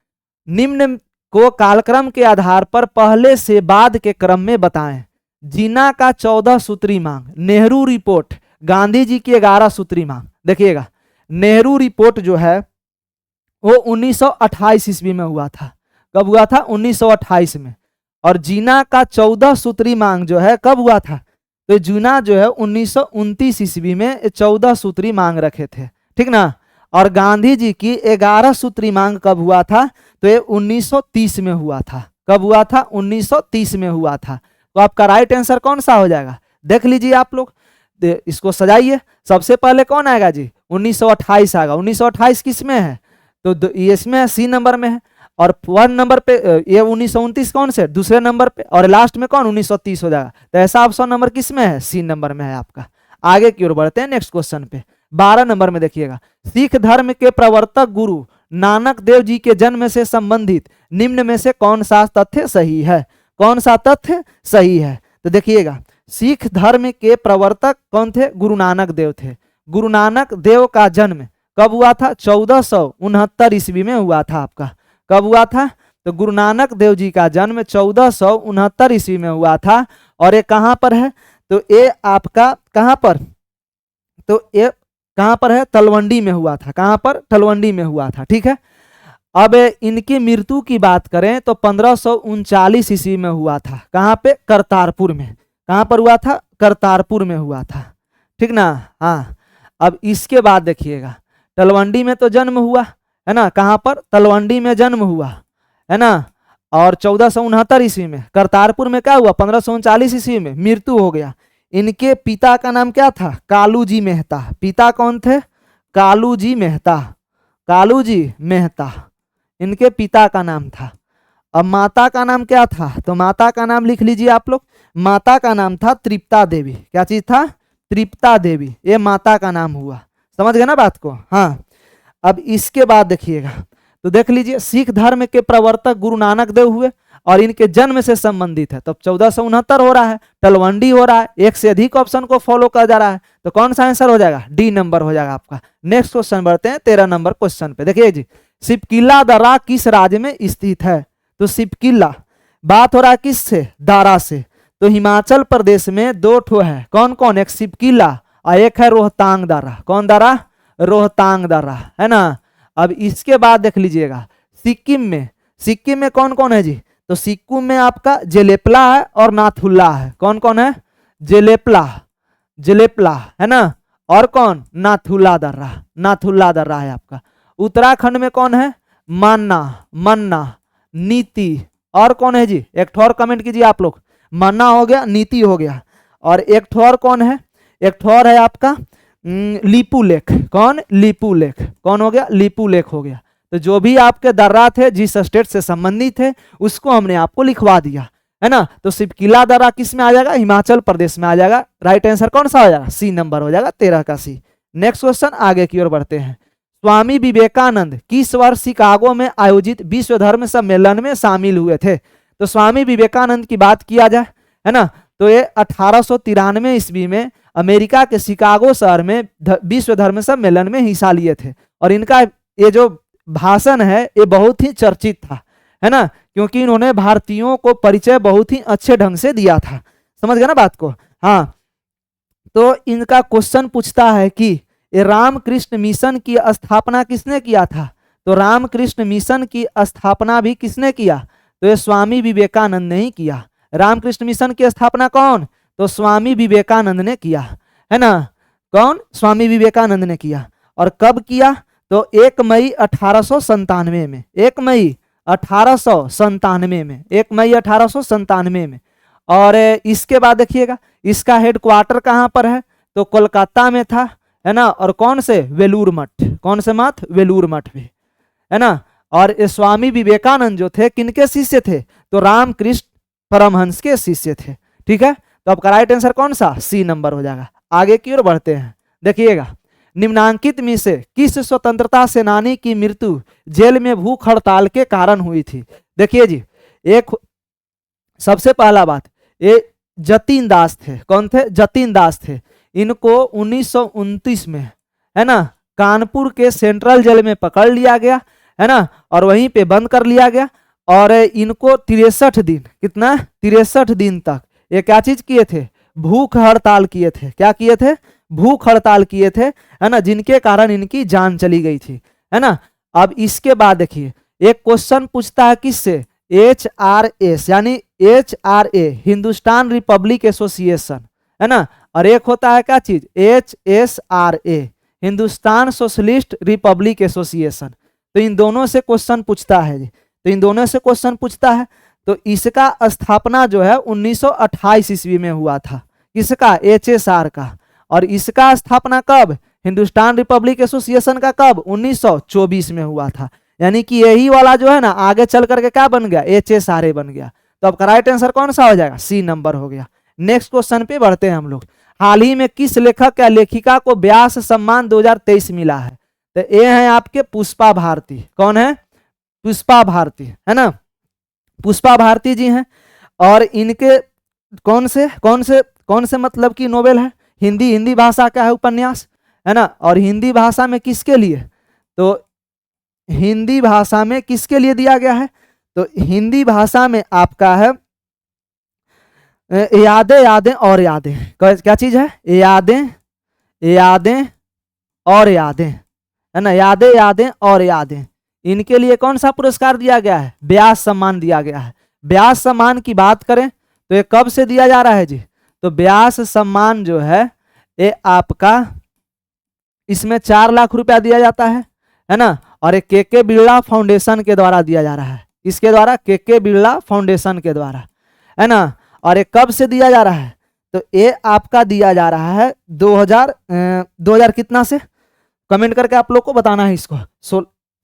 निम्न को कालक्रम के आधार पर पहले से बाद के क्रम में बताएं। जिन्ना का 14 सूत्री मांग, नेहरू रिपोर्ट, गांधी जी की 11 सूत्री मांग। देखिएगा, नेहरू रिपोर्ट जो है वो 1928 ईस्वी में हुआ था। कब हुआ था? 1928 में। और जिन्ना का 14 सूत्री मांग जो है कब हुआ था? तो जिन्ना जो है 1929 ईस्वी में 14 सूत्री मांग रखे थे, ठीक ना। और गांधी जी की 11 सूत्री मांग कब हुआ था? तो ये 1930 में हुआ था। कब हुआ था? 1930 में हुआ था। तो आपका राइट आंसर कौन सा हो जाएगा? देख लीजिए आप लोग, इसको सजाइए। सबसे पहले कौन आएगा जी? 1928 आएगा। 1928 किस में है? तो इसमें सी नंबर में है। और 1 नंबर पे ये 1929 कौन से? दूसरे नंबर पे। और लास्ट में कौन? 1930 हो जाएगा। तो ऐसा ऑप्शन नंबर किस में है? सी नंबर में है आपका। आगे की ओर बढ़ते हैं नेक्स्ट क्वेश्चन पे। 12 नंबर में देखिएगा, सिख धर्म के प्रवर्तक गुरु नानक देव जी के जन्म से संबंधित निम्न में से कौन सा तथ्य सही है? कौन सा तथ्य सही है? तो देखिएगा, सिख धर्म के प्रवर्तक कौन थे? गुरु नानक देव थे। गुरु नानक देव का जन्म कब हुआ था? 1469 ईस्वी में हुआ था आपका। कब हुआ था? तो गुरु नानक देव जी का जन्म 1469 ईस्वी में हुआ था। और ये कहाँ पर है? तो ये आपका कहाँ पर? तो ये कहाँ पर है, तलवंडी में हुआ था। कहाँ पर, तलवंडी में हुआ था। ठीक है, अब इनकी मृत्यु की बात करें तो 1539 ईस्वी में हुआ था। कहाँ पे, करतारपुर में। कहाँ पर हुआ था, करतारपुर में हुआ था। ठीक ना। हाँ, अब इसके बाद देखिएगा, तलवंडी में तो जन्म हुआ है ना, कहाँ पर, तलवंडी में जन्म हुआ है ना। और 1469 ईस्वी में करतारपुर में क्या हुआ, 1539 ईस्वी में मृत्यु हो गया। इनके पिता का नाम क्या था, कालू जी मेहता। पिता कौन थे, कालू जी मेहता। कालू जी मेहता इनके पिता का नाम था। अब माता का नाम क्या था, तो माता का नाम लिख लीजिए आप लोग। माता का नाम था तृप्ता देवी। क्या चीज था, तृप्ता देवी, ये माता का नाम हुआ। समझ गए ना बात को। हाँ, अब इसके बाद देखिएगा, तो देख लीजिए, सिख धर्म के प्रवर्तक गुरु नानक देव हुए और इनके जन्म से संबंधित है। तो 1469 हो रहा है, तलवंडी हो रहा है, एक से अधिक ऑप्शन को फॉलो कर जा रहा है, तो कौन सा आंसर हो जाएगा, डी नंबर हो जाएगा आपका। नेक्स्ट क्वेश्चन बढ़ते हैं 13 नंबर क्वेश्चन पे। देखिए जी, सिपकिला दर्रा किस राज्य में स्थित है, तो सिपकिला, बात हो रहा है किससे, दारा से। तो हिमाचल प्रदेश में दो ठो है, कौन कौन, एक सिपकिला और एक है रोहतांग दर्रा। कौन दर्रा, रोहतांग दर्रा, है ना। अब इसके बाद देख लीजिएगा, सिक्किम में, सिक्किम में कौन कौन है जी, तो सिक्किम में आपका जेलेपला है और नाथुल्ला है। कौन कौन है, जेलेपला, जेलेपला है ना, और कौन, नाथुल्ला दर्रा, नाथुल्ला दर्रा है आपका। उत्तराखंड में कौन है, मान्ना, मन्ना, नीति, और कौन है जी, एक ठोर कमेंट कीजिए आप लोग। मन्ना हो गया, नीति हो गया, और एक ठोर कौन है, एक ठोर है आपका लीपू लेख। कौन, लीपू लेख, कौन हो गया, लीपू लेख हो गया। तो जो भी आपके दर्रा थे जिस स्टेट से संबंधित थे उसको हमने आपको लिखवा दिया, है ना। तो सिपकिला दर्रा किस में आ जाएगा, हिमाचल प्रदेश में आ जाएगा। राइट आंसर कौन सा हो जाएगा, सी नंबर हो जाएगा, 13 का सी। नेक्स्ट क्वेश्चन, आगे की ओर बढ़ते हैं। स्वामी विवेकानंद किस वर्ष शिकागो में आयोजित विश्व धर्म सम्मेलन में शामिल हुए थे। तो स्वामी विवेकानंद की बात किया जाए, है ना, तो ये 1893 ईस्वी में अमेरिका के शिकागो शहर में विश्व धर्म सम्मेलन में हिस्सा लिए थे। और इनका ये जो भाषण है ये बहुत ही चर्चित था, है ना, क्योंकि इन्होंने भारतीयों को परिचय बहुत ही अच्छे ढंग से दिया था। समझ गए ना बात को। हाँ, तो इनका क्वेश्चन पूछता है कि ये रामकृष्ण मिशन की स्थापना किसने किया था। तो रामकृष्ण मिशन की स्थापना भी किसने किया, तो ये स्वामी विवेकानंद ने ही किया। रामकृष्ण मिशन की स्थापना कौन, तो स्वामी विवेकानंद ने किया, है ना। कौन, स्वामी विवेकानंद ने किया। और कब किया, तो 1 मई 1897 में, 1 मई 1897 में, 1 मई 1897 में। और इसके बाद देखिएगा, इसका हेडक्वार्टर कहाँ पर है, तो कोलकाता में था, है ना। और कौन से, वेलूर मठ, कौन से मठ, वेलूर मठ में, है ना। और स्वामी विवेकानंद जो थे किनके शिष्य थे, तो रामकृष्ण परमहंस के शिष्य थे। ठीक है, तो आपका राइट आंसर कौन सा, सी नंबर हो जाएगा। आगे की ओर बढ़ते हैं। देखिएगा, निम्नांकित में से किस स्वतंत्रता सेनानी की मृत्यु जेल में भूख हड़ताल के कारण हुई थी। देखिए जी, एक सबसे पहला बात, ये जतीन दास थे। कौन थे, जतीन दास थे। इनको 1929 में, है ना, कानपुर के सेंट्रल जेल में पकड़ लिया गया, है ना, और वहीं पे बंद कर लिया गया। और इनको 63 दिन, कितना, 63 दिन तक ये क्या चीज किए थे, भूख हड़ताल किए थे। क्या किए थे, भूख हड़ताल किए थे, है ना, जिनके कारण इनकी जान चली गई थी, है ना। अब इसके बाद देखिए, एक क्वेश्चन पूछता है किससे, HRS, यानी HRA, हिंदुस्तान रिपब्लिक एसोसिएशन, है ना। और एक होता है क्या चीज, HSRA, Hindustan socialist Republic association. तो इन दोनों से क्वेश्चन पूछता है जी, तो इन दोनों से क्वेश्चन पूछता है। तो इसका स्थापना जो है 1928 ईस्वी में हुआ था, किसका, HSR का। और इसका स्थापना कब, हिंदुस्तान रिपब्लिक एसोसिएशन का कब, 1924 में हुआ था। यानी कि यही वाला जो है ना आगे चल करके क्या बन गया, HSRA बन गया। तो आपका राइट आंसर कौन सा हो जाएगा, सी नंबर हो गया। नेक्स्ट क्वेश्चन पे बढ़ते हैं हम लोग। हाल ही में किस लेखक या लेखिका को व्यास सम्मान 2023 मिला है। तो ये है आपके पुष्पा भारती। कौन है, पुष्पा भारती, है ना, पुष्पा भारती जी हैं। और इनके कौन से मतलब की नोवेल है, हिंदी भाषा का है उपन्यास, है ना। और हिंदी भाषा में किसके लिए, तो हिंदी भाषा में किसके लिए दिया गया है, तो हिंदी भाषा में आपका है यादें यादें और यादें। क्या चीज है, यादें यादें और यादें, है ना, यादें यादें और यादें, इनके लिए कौन सा पुरस्कार दिया गया है? व्यास सम्मान दिया गया है। व्यास सम्मान की बात करें तो ये कब से दिया जा रहा है जी? तो व्यास सम्मान जो है ये आपका इसमें 4 लाख रुपया दिया जाता है ना, और एक के बिरला फाउंडेशन के द्वारा दिया जा रहा है। इसके द्वारा के बिरला फाउंडेशन के द्वारा, है ना। और ये कब से दिया जा रहा है? तो ये आपका दिया जा रहा है 2000 कितना से, कमेंट करके आप लोग को बताना है इसको।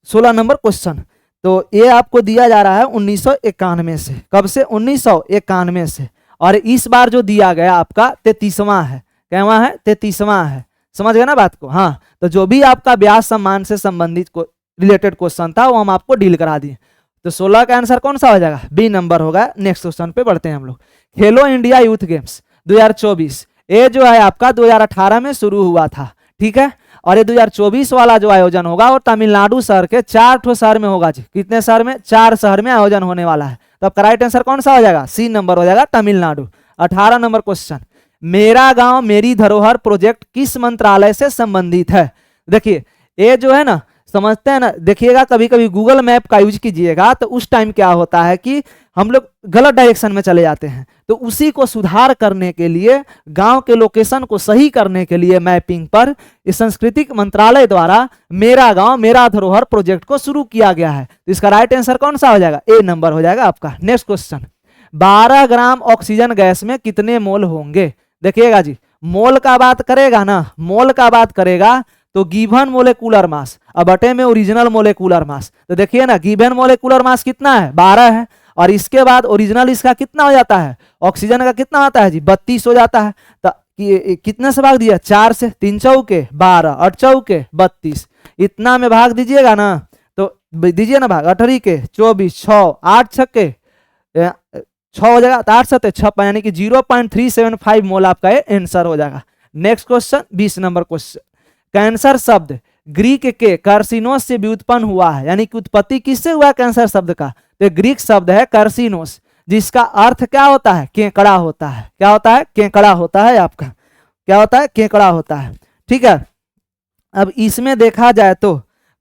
16 नंबर क्वेश्चन। तो ये आपको दिया जा रहा है 1991 से। कब से? 1991 से। और इस बार जो दिया गया आपका 33वां है। कहवा है? 33वां है। समझ गए ना बात को? हाँ, तो जो भी आपका व्यास सम्मान से संबंधित रिलेटेड क्वेश्चन था वो हम आपको डील करा दिए। तो 16 का आंसर कौन सा हो जाएगा? बी नंबर होगा। नेक्स्ट क्वेश्चन पे बढ़ते हैं हम लोग। खेलो इंडिया यूथ गेम्स 2024, ये जो है आपका 2018 में शुरू हुआ था, ठीक है। और ये 2024 वाला जो आयोजन होगा वो तमिलनाडु शहर के 4 शहर में होगा जी। कितने शहर में? 4 शहर में आयोजन होने वाला है। तो आपका राइट आंसर कौन सा हो जाएगा? सी नंबर हो जाएगा, तमिलनाडु। 18 नंबर क्वेश्चन, मेरा गांव मेरी धरोहर प्रोजेक्ट किस मंत्रालय से संबंधित है? देखिए ये जो है ना, समझते हैं ना, देखिएगा कभी कभी गूगल मैप का यूज कीजिएगा तो उस टाइम क्या होता है कि हम लोग गलत डायरेक्शन में चले जाते हैं। तो उसी को सुधार करने के लिए, गांव के लोकेशन को सही करने के लिए मैपिंग पर इस सांस्कृतिक मंत्रालय द्वारा मेरा गांव मेरा धरोहर प्रोजेक्ट को शुरू किया गया है। तो इसका राइट आंसर कौन सा हो जाएगा? ए नंबर हो जाएगा आपका। Next question, 12 gram oxygen gas में कितने मोल होंगे? देखिएगा जी, मोल का बात करेगा ना, मोल का बात करेगा तो गिवन मोलेकुलर मास अब बटे में ओरिजिनल मोलेकुलर मास। तो देखिए ना, गिवन मोलेकुलर मास कितना है? 12 है। और इसके बाद ओरिजिनल इसका कितना हो जाता है? ऑक्सीजन का कितना आता है जी? 32 हो जाता है। तो कितने से भाग दिया? 4 से। 3 चौके 12, 8 चौके 32, इतना में भाग दीजिएगा ना, तो दीजिए ना भाग, 8 के 24, 6 8 छक्के 6 हो जाएगा। 8 7 6, यानी कि 0.375 मोल आपका ये आंसर हो जाएगा। Next question, 20 number question, cancer शब्द ग्रीक के कार्सिनोस से व्युत्पन्न हुआ है, यानी कि उत्पत्ति किससे हुआ कैंसर शब्द का? तो ग्रीक शब्द है कार्सिनोस, जिसका अर्थ क्या होता है? केकड़ा होता है। क्या होता है? केकड़ा होता है आपका। क्या होता है? केकड़ा होता है, ठीक है। अब इसमें देखा जाए तो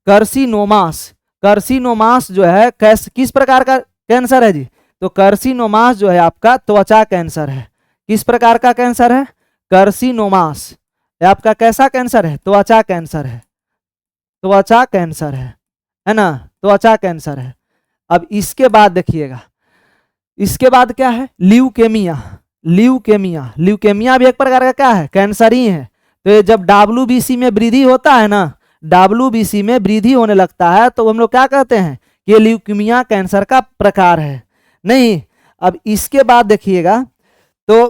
कार्सिनोमास, कार्सिनोमास जो है किस प्रकार का कैंसर है जी? तो कार्सिनोमास जो है आपका त्वचा कैंसर है। किस प्रकार का कैंसर है? कार्सिनोमास आपका कैसा कैंसर है? त्वचा कैंसर है। त्वचा कैंसर है ना, त्वचा कैंसर है। अब इसके बाद देखिएगा, इसके बाद क्या है? ल्यूकेमिया। ल्यूकेमिया, ल्यूकेमिया भी एक प्रकार का क्या है? कैंसर ही है। तो ये जब WBC में वृद्धि होता है ना, WBC में वृद्धि होने लगता है तो हम लोग क्या कहते हैं? कि ल्यूकेमिया कैंसर का प्रकार है। नहीं, अब इसके बाद देखिएगा तो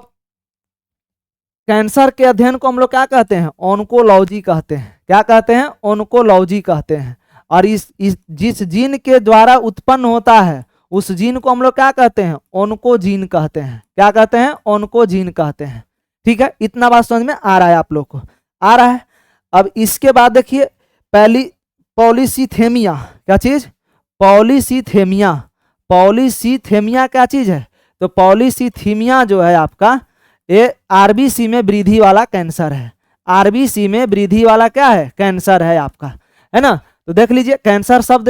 कैंसर के अध्ययन को हम लोग क्या कहते हैं? ऑन्कोलॉजी कहते हैं। क्या कहते हैं? ऑन्कोलॉजी कहते हैं। और इस जिस जीन के द्वारा उत्पन्न होता है उस जीन को हम लोग क्या कहते हैं? ऑन्कोजीन कहते हैं। क्या कहते हैं? ऑन्कोजीन कहते हैं, ठीक है। इतना बात समझ में आ रहा है आप लोग को? आ रहा है। अब इसके बाद देखिए पहली पॉलीसीथेमिया, क्या चीज? पॉलीसीथेमिया। पॉलीसीथेमिया क्या चीज है? तो पॉलीसीथेमिया जो है आपका ये आरबीसी में वृद्धि वाला कैंसर है। आरबीसी में वृद्धि वाला क्या है? कैंसर है आपका, है ना। तो देख लीजिए, कैंसर शब्द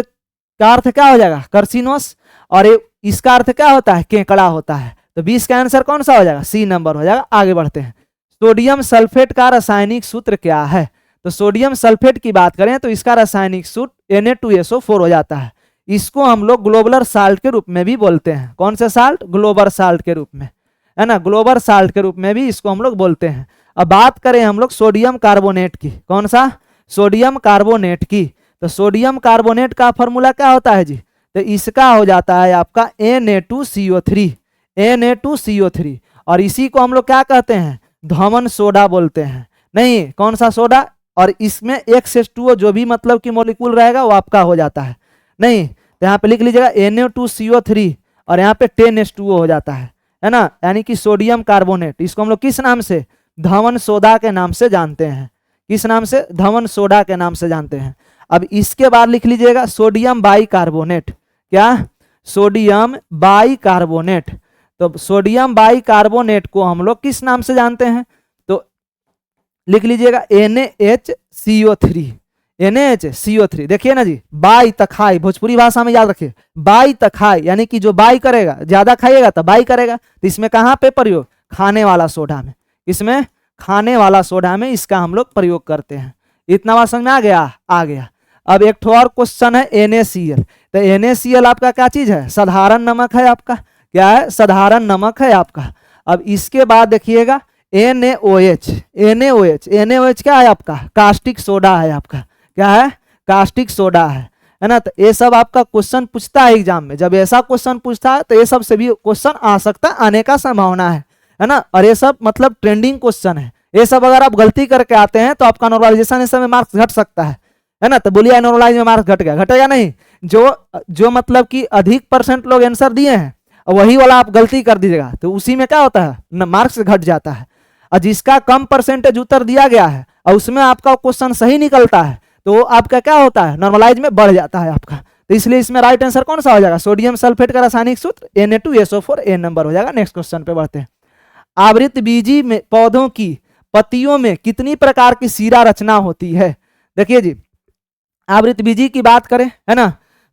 का अर्थ क्या हो जाएगा? कार्सिनोस, और इसका अर्थ क्या होता है? केकड़ा होता है। तो 20 का आंसर कौन सा हो जाएगा? सी नंबर हो जाएगा। आगे बढ़ते हैं। सोडियम सल्फेट का रासायनिक सूत्र क्या है? तो सोडियम सल्फेट की बात करें तो इसका रासायनिक सूत्र Na2SO4 हो जाता है। इसको हम लोग ग्लोबुलर साल्ट के रूप में भी बोलते हैं। कौन से साल्ट? ग्लोबल साल्ट के रूप में, है ना, ग्लोबल साल्ट के रूप में भी इसको हम लोग बोलते हैं। अब बात करें हम लोग सोडियम कार्बोनेट की। कौन सा? सोडियम कार्बोनेट की। तो सोडियम कार्बोनेट का फॉर्मूला क्या होता है जी? तो इसका हो जाता है आपका Na2CO3। Na2CO3, और इसी को हम लोग क्या कहते हैं? धमन सोडा बोलते हैं। नहीं, कौन सा सोडा? और इसमें X2O जो भी मतलब कि मॉलिक्यूल रहेगा वो आपका हो जाता है। नहीं, तो यहाँ पे लिख लीजिएगा Na2CO3 और यहाँ पे 10H2O हो जाता है ना, यानी कि सोडियम कार्बोनेट। इसको हम लोग किस नाम से? धमन सोडा के नाम से जानते हैं। किस नाम से? धमन सोडा के नाम से जानते हैं। अब इसके बाद लिख लीजिएगा सोडियम बाइकार्बोनेट। क्या? Sodium bicarbonate. तो सोडियम बाइकार्बोनेट को हम लोग किस नाम से जानते हैं? तो लिख लीजिएगा NaHCO3, NaHCO3। देखिए ना जी, बाई तखाई, भोजपुरी भाषा में याद रखिए, बाई तखाई यानी कि जो बाई करेगा, ज्यादा खाइएगा तो बाई करेगा। तो इसमें कहाँ पे प्रयोग? खाने वाला सोडा में। इसमें खाने वाला सोडा में इसका हम लोग प्रयोग करते हैं। इतना बात समझ में आ गया? आ गया। अब एक ठो और क्वेश्चन है NaCl। तो NaCl आपका क्या चीज है? साधारण नमक है आपका। क्या है? साधारण नमक है आपका। अब इसके बाद देखिएगा NaOH, NaOH क्या है आपका? कास्टिक सोडा है आपका। क्या है? कास्टिक सोडा है ना। तो ये सब आपका क्वेश्चन पूछता है एग्जाम में। जब ऐसा क्वेश्चन पूछता है तो ये सब से भी क्वेश्चन आ सकता, आने का संभावना है ना। और ये सब मतलब ट्रेंडिंग क्वेश्चन है। ये सब अगर आप गलती करके आते हैं तो आपका नॉर्मलाइजेशन इस समय मार्क्स घट सकता है ना। तो बोलिए नॉर्मलाइज में मार्क्स घट गया, घटेगा नहीं? जो मतलब कि अधिक % लोग आंसर दिए हैं वही वाला आप गलती कर दीजिएगा तो उसी में क्या होता है? मार्क्स घट जाता है। और जिसका कम % उत्तर दिया गया है और उसमें आपका क्वेश्चन सही निकलता है तो आपका क्या होता है? नॉर्मलाइज में बढ़ जाता है आपका। तो इसलिए इसमें राइट आंसर कौन सा हो जाएगा? सोडियम सल्फेट का रासायनिक सूत्र Na2SO4, ए नंबर हो जाएगा। नेक्स्ट क्वेश्चन पे बढ़ते हैं। आवृत बीजी में पौधों की पत्तियों में कितनी प्रकार की सीरा रचना होती है? देखिए जी, आवृत बीजी की बात करें है ना,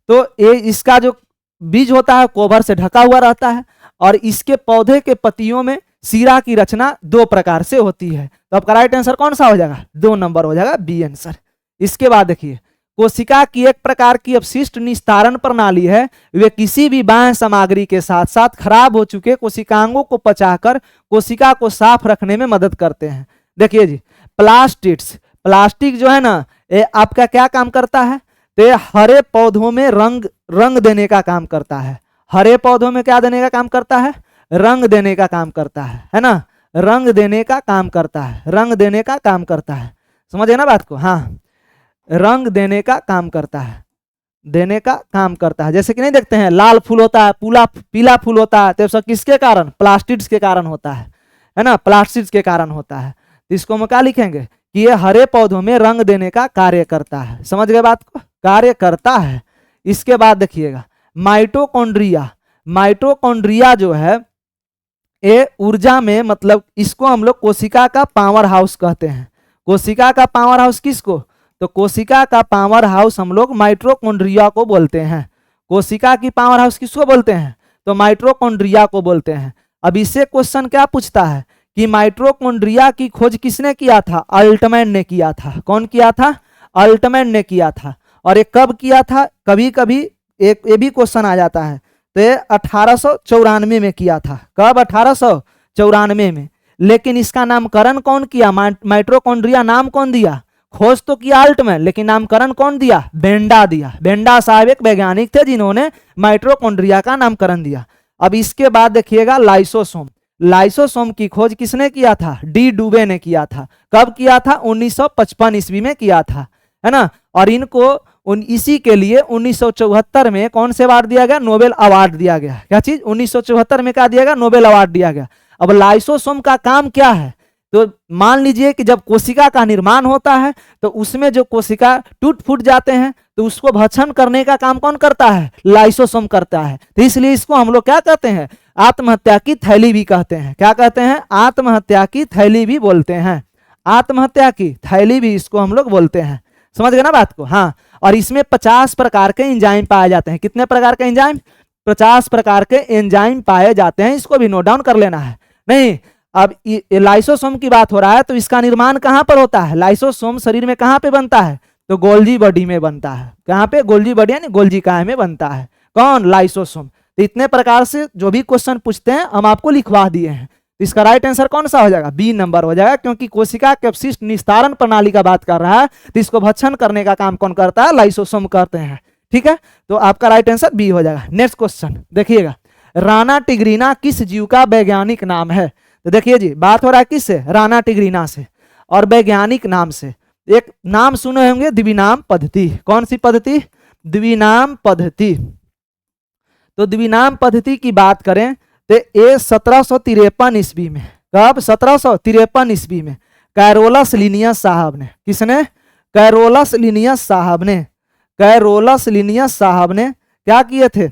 तो ये इसका जो बीज होता है कोभर से ढका हुआ रहता है और इसके पौधे के पत्तियों में सीरा की रचना 2 प्रकार से होती है। तो आपका राइट आंसर कौन सा हो जाएगा? 2 नंबर हो जाएगा, बी आंसर। इसके बाद देखिए, कोशिका की एक प्रकार की अपशिष्ट निस्तारण प्रणाली है। वे किसी भी बाह्य सामग्री के साथ साथ खराब हो चुके कोशिकांगों को पचाकर कोशिका को साफ रखने में मदद करते हैं। देखिए जी, प्लास्टिक जो है ना, ये आपका क्या काम करता है? तो हरे पौधों में रंग देने का काम करता है। हरे पौधों में क्या देने का काम करता है? रंग देने का काम करता है ना। रंग देने का काम करता है, रंग देने का काम करता है। समझे ना बात को? हाँ, रंग देने का काम करता है, देने का काम करता है। जैसे कि नहीं देखते हैं लाल फूल होता है, पीला फूल होता है, तो सब किसके कारण? प्लास्टिड्स के कारण होता है ना। प्लास्टिड्स के कारण होता है। तो इसको हम क्या लिखेंगे कि ये हरे पौधों में रंग देने का कार्य करता है। समझ गए बात को? कार्य करता है। इसके बाद देखिएगा माइटोकॉन्ड्रिया। माइटोकॉन्ड्रिया जो है ये ऊर्जा में, मतलब इसको हम लोग कोशिका का पावर हाउस कहते हैं। कोशिका का पावर हाउस किसको? तो कोशिका का पावर हाउस हम लोग माइटोकॉन्ड्रिया को बोलते हैं। कोशिका की पावर हाउस किसको बोलते हैं? तो माइटोकॉन्ड्रिया को बोलते हैं। अब इससे क्वेश्चन क्या पूछता है कि माइटोकॉन्ड्रिया की खोज किसने किया था? अल्टमैन ने किया था। कौन किया था? अल्टमैन ने किया था। और ये कब किया था? कभी कभी एक ये भी क्वेश्चन आ जाता है। तो ये 1894 में किया था। कब? 1894 में। लेकिन इसका नामकरण कौन किया? माइटोकॉन्ड्रिया नाम कौन दिया? खोज तो किया अल्टमैन, लेकिन नामकरण कौन दिया? बेंडा दिया। बेंडा साहब एक वैज्ञानिक थे जिन्होंने माइटोकॉन्ड्रिया का नामकरण दिया। अब इसके बाद देखिएगा लाइसोसोम। लाइसोसोम की खोज किसने किया था? डी डुबे ने किया था। कब किया था? 1955 ईस्वी में किया था, है ना। और इनको इसी के लिए 1974 में कौन से अवार्ड दिया गया? नोबेल अवार्ड दिया गया। क्या चीज? 1974 में क्या दिया गया? नोबेल अवार्ड दिया गया। अब लाइसोसोम का काम क्या है? तो मान लीजिए कि जब कोशिका का निर्माण होता है तो उसमें जो कोशिका टूट फूट जाते हैं तो उसको भक्षण करने का काम कौन करता है? लाइसोसोम करता है। तो इसलिए इसको हम लोग क्या कहते हैं? आत्महत्या की थैली भी कहते हैं। क्या कहते हैं? आत्महत्या की थैली भी बोलते हैं। आत्महत्या की थैली भी इसको हम लोग बोलते हैं। समझ गए ना बात को? हाँ। और इसमें 50 प्रकार के एंजाइम पाए जाते हैं। कितने प्रकार के एंजाइम? 50 प्रकार के एंजाइम पाए जाते हैं। इसको भी नोट डाउन कर लेना है। नहीं, अब लाइसोसोम की बात हो रहा है तो इसका निर्माण कहां पर होता है? लाइसोसोम शरीर में कहां पे बनता है? तो गोल्जी बॉडी में बनता है। कहां पे? गोल्जी बॉडी यानी गोल्जी काय में बनता है। कौन? लाइसोसोम। तो इतने प्रकार से जो भी क्वेश्चन पूछते हैं हम आपको लिखवा दिए हैं। तो इसका राइट आंसर कौन सा हो जाएगा? बी नंबर हो जाएगा, क्योंकि कोशिका के अपशिष्ट निस्तारण प्रणाली का बात कर रहा है तो इसको भक्षण करने का काम कौन करता है? लाइसोसोम करते हैं। ठीक है, तो आपका राइट आंसर बी हो जाएगा। नेक्स्ट क्वेश्चन देखिएगा, राना टिग्रीना किस जीव का वैज्ञानिक नाम है? तो देखिए जी, बात हो रहा है किससे? राना टिग्रीना से। और वैज्ञानिक नाम से एक नाम सुने होंगे, द्विनाम पद्धति। कौन सी पद्धति? द्विनाम पद्धति। तो द्विनाम पद्धति की बात करें तो ये 1753 ईस्वी में, कब? 1753 ईस्वी में कैरोलस लिनियस साहब ने, किसने? कैरोलस लिनियस साहब ने, कैरोलस लिनियस साहब ने क्या किए थे?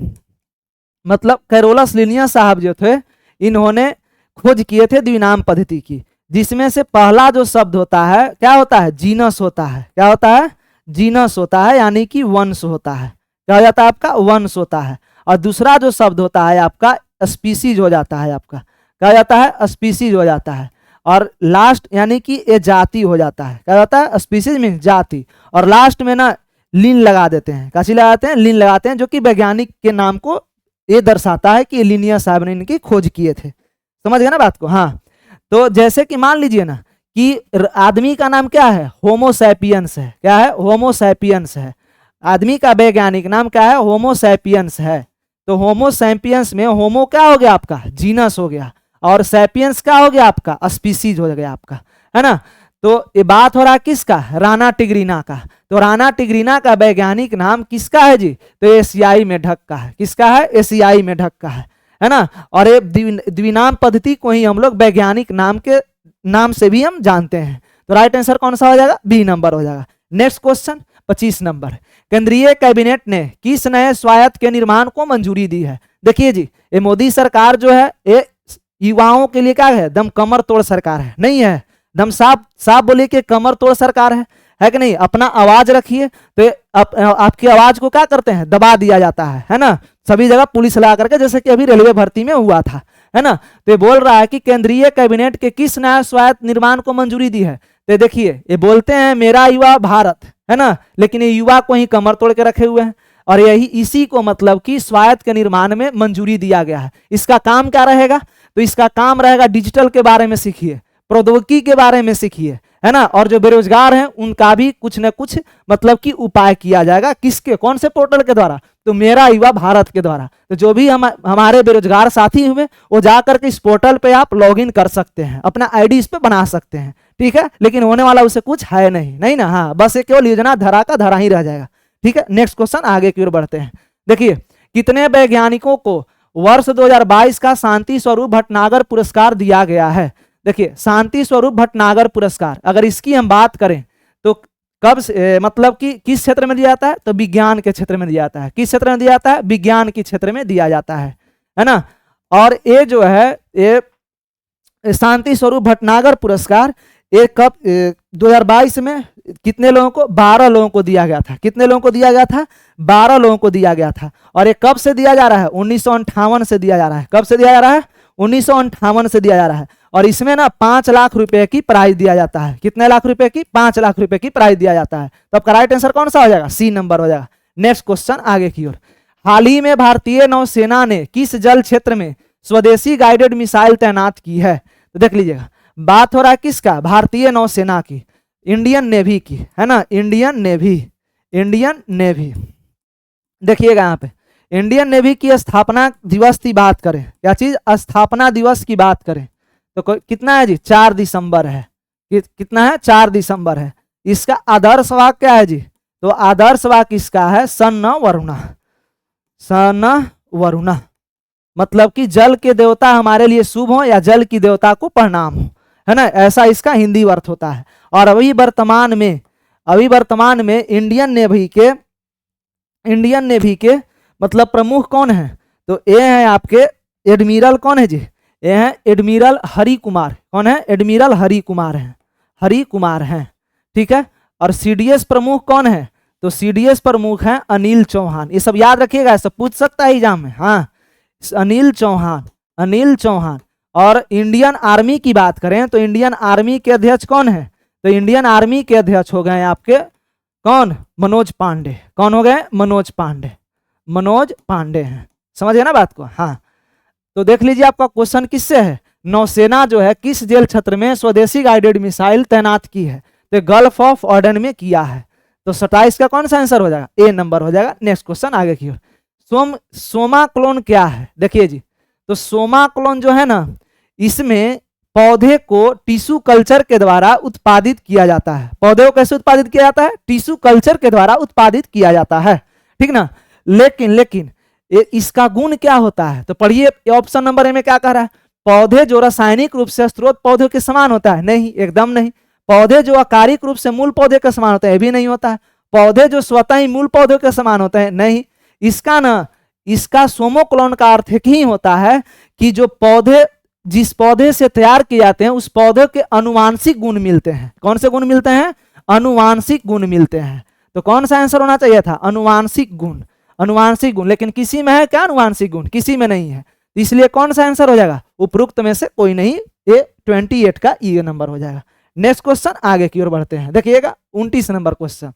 मतलब कैरोलस लिनियस साहब जो थे इन्होंने खोज किए थे द्विनाम पद्धति की। जिसमें से पहला जो शब्द होता है क्या होता है, जीनस होता है। क्या होता है, जीनस होता है, यानी कि वंश होता है। क्या हो जाता है आपका, वंश होता है। और दूसरा जो शब्द होता है आपका स्पीसीज हो जाता है आपका। क्या हो जाता है, स्पीसीज हो जाता है। और लास्ट यानी कि ये जाति हो जाता है। क्या होता है, स्पीसीज मीन जाति। और लास्ट में ना लीन लगा देते हैं। काशी लगाते हैं, लीन लगाते हैं, जो कि वैज्ञानिक के नाम को ये दर्शाता है कि लिनियस साहब ने इनकी खोज किए थे। समझ गए ना बात को। हाँ, तो जैसे कि मान लीजिए ना कि आदमी का नाम क्या है, होमो सैपियंस है। क्या है, होमो सैपियंस है। आदमी का वैज्ञानिक नाम क्या है, होमो सैपियंस है। तो होमो सैपियंस में होमो क्या हो गया आपका, जीनस हो गया, और सैपियंस क्या हो गया आपका, स्पीसीज हो गया आपका, है ना। तो ये बात हो रहा है किसका, राना टिग्रीना का। तो राना टिग्रीना का वैज्ञानिक नाम किसका है जी, तो एशियाई मेढक का है। किसका है, एशियाई मेढक का है ना। और ये द्विनाम पद्धति को ही हम लोग वैज्ञानिक नाम के नाम से भी हम जानते हैं। तो राइट आंसर कौन सा हो जाएगा, बी नंबर हो जाएगा। नेक्स्ट क्वेश्चन 25 नंबर, केंद्रीय कैबिनेट ने किस नए स्वायत्त के निर्माण को मंजूरी दी है। देखिए जी, ये मोदी सरकार जो है ये युवाओं के लिए क्या है, दम कमर तोड़ सरकार है, नहीं है। दम साफ साफ बोलिए कि कमर तोड़ सरकार है कि नहीं। अपना आवाज रखिए तो आपकी आवाज को क्या करते हैं, दबा दिया जाता है ना। सभी जगह पुलिस लगा करके, जैसे कि अभी रेलवे भर्ती में हुआ था, है ना। तो ये बोल रहा है कि केंद्रीय कैबिनेट के किस नए स्वायत्त निर्माण को मंजूरी दी है। तो देखिए ये बोलते हैं मेरा युवा भारत, है ना, लेकिन ये युवा को ही कमर तोड़ के रखे हुए हैं। और यही इसी को मतलब कि स्वायत्त के निर्माण में मंजूरी दिया गया है। इसका काम क्या रहेगा, तो इसका काम रहेगा डिजिटल के बारे में सीखिए, प्रौद्योगिकी के बारे में सीखिए, है ना। और जो बेरोजगार हैं उनका भी कुछ न कुछ मतलब कि उपाय किया जाएगा। किसके, कौन से पोर्टल के द्वारा, तो मेरा युवा भारत के द्वारा। तो जो भी हमारे बेरोजगार साथी हुए वो जाकर के इस पोर्टल पे आप लॉगिन कर सकते हैं, अपना आईडी इस पे बना सकते हैं, ठीक है। लेकिन होने वाला उसे कुछ है नहीं ना। हाँ, बस ये केवल योजना धरा का धरा ही रह जाएगा, ठीक है। नेक्स्ट क्वेश्चन आगे की ओर बढ़ते हैं। देखिए कितने वैज्ञानिकों को वर्ष 2022 का शांति स्वरूप भटनागर पुरस्कार दिया गया है। देखिए शांति स्वरूप भटनागर पुरस्कार अगर इसकी हम बात करें तो कब से, मतलब कि किस क्षेत्र में दिया जाता है, तो विज्ञान के क्षेत्र में दिया जाता है। किस क्षेत्र में दिया जाता है, विज्ञान के क्षेत्र में दिया जाता है ना। और ये जो है ये शांति स्वरूप भटनागर पुरस्कार ये कब 2022 में कितने लोगों को, 12 लोगों को दिया गया था। कितने लोगों को दिया गया था, 12 लोगों को दिया गया था। और ये कब से दिया जा रहा है, 1958 से दिया जा रहा है। कब से दिया जा रहा है, 1958 से दिया जा रहा है। और इसमें ना 5 लाख रुपए की प्राइज दिया जाता है। कितने लाख रुपए की, 5 लाख रुपए की प्राइज दिया जाता है। तो आपका राइट आंसर कौन सा हो जाएगा, सी नंबर हो जाएगा। नेक्स्ट क्वेश्चन आगे की ओर, हाल ही में भारतीय नौसेना ने किस जल क्षेत्र में स्वदेशी गाइडेड मिसाइल तैनात की है। तो देख लीजिएगा बात हो रहा है किसका, भारतीय नौसेना की, इंडियन नेवी की, है ना, इंडियन नेवी। इंडियन नेवी देखिएगा यहाँ पे इंडियन नेवी की स्थापना दिवस की बात करें, क्या चीज, स्थापना दिवस की बात करें तो कितना है जी, 4 दिसंबर है। कितना है, 4 दिसंबर है। इसका आदर्श वाक्य क्या है जी, तो आदर्श वाक्य इसका है सन्न वरुणा। सन्न वरुणा मतलब कि जल के देवता हमारे लिए शुभ हो या जल की देवता को प्रणाम हो, है ना, ऐसा इसका हिंदी अर्थ होता है। और अभी वर्तमान में इंडियन नेवी के मतलब प्रमुख कौन है, तो ये है आपके एडमिरल, कौन है जी, ये है एडमिरल हरि कुमार। कौन है, एडमिरल हरि कुमार हैं, हरि कुमार हैं, ठीक है। और सीडीएस प्रमुख कौन है, तो सीडीएस प्रमुख हैं अनिल चौहान। ये सब याद रखिएगा, ऐसा पूछ सकता है एग्जाम में। हाँ, अनिल चौहान। और इंडियन आर्मी की बात करें तो इंडियन आर्मी के अध्यक्ष कौन है, तो इंडियन आर्मी के अध्यक्ष हो गए आपके कौन, मनोज पांडे। कौन हो गए, मनोज पांडे हैं। समझ गए ना बात को। हाँ, तो देख लीजिए आपका क्वेश्चन किससे है, नौसेना जो है किस जेल क्षेत्र में स्वदेशी गाइडेड मिसाइल तैनात की है, तो गल्फ ऑफ एडन में किया है। तो 27 का कौन सा आंसर हो जाएगा, ए नंबर हो जाएगा। नेक्स्ट क्वेश्चन आगे की ओर, सोमा क्लोन क्या है। देखिए जी, तो सोमा क्लोन जो है ना, इसमें पौधे को टिश्यू कल्चर के द्वारा उत्पादित किया जाता है। पौधे को कैसे उत्पादित किया जाता है, टिश्यू कल्चर के द्वारा उत्पादित किया जाता है, ठीक ना। लेकिन इसका गुण क्या होता है, तो पढ़िए ऑप्शन नंबर ए में क्या कह रहा है, पौधे जो रासायनिक रूप से स्रोत पौधे के समान होता है, नहीं, एकदम नहीं। पौधे जो आकारिक रूप से मूल पौधे के समान होते हैं, भी नहीं होता है। पौधे जो स्वतः ही मूल पौधे के समान होते हैं, नहीं। इसका सोमोक्लोन का अर्थ ही होता है कि जो पौधे जिस पौधे से तैयार किए जाते हैं उस पौधे के अनुवांशिक गुण मिलते हैं। कौन से गुण मिलते हैं? अनुवांशिक गुण मिलते हैं। तो कौन सा आंसर होना चाहिए था? अनुवांशिक गुण। अनुवांशिक गुण, लेकिन किसी में है क्या अनुवांशिक गुण? किसी में नहीं है, इसलिए कौन सा आंसर हो जाएगा? उपरोक्त में से कोई नहीं, ये 28 का ये नंबर हो जाएगा। नेक्स्ट क्वेश्चन, आगे की ओर बढ़ते हैं। देखिएगा 29 नंबर क्वेश्चन।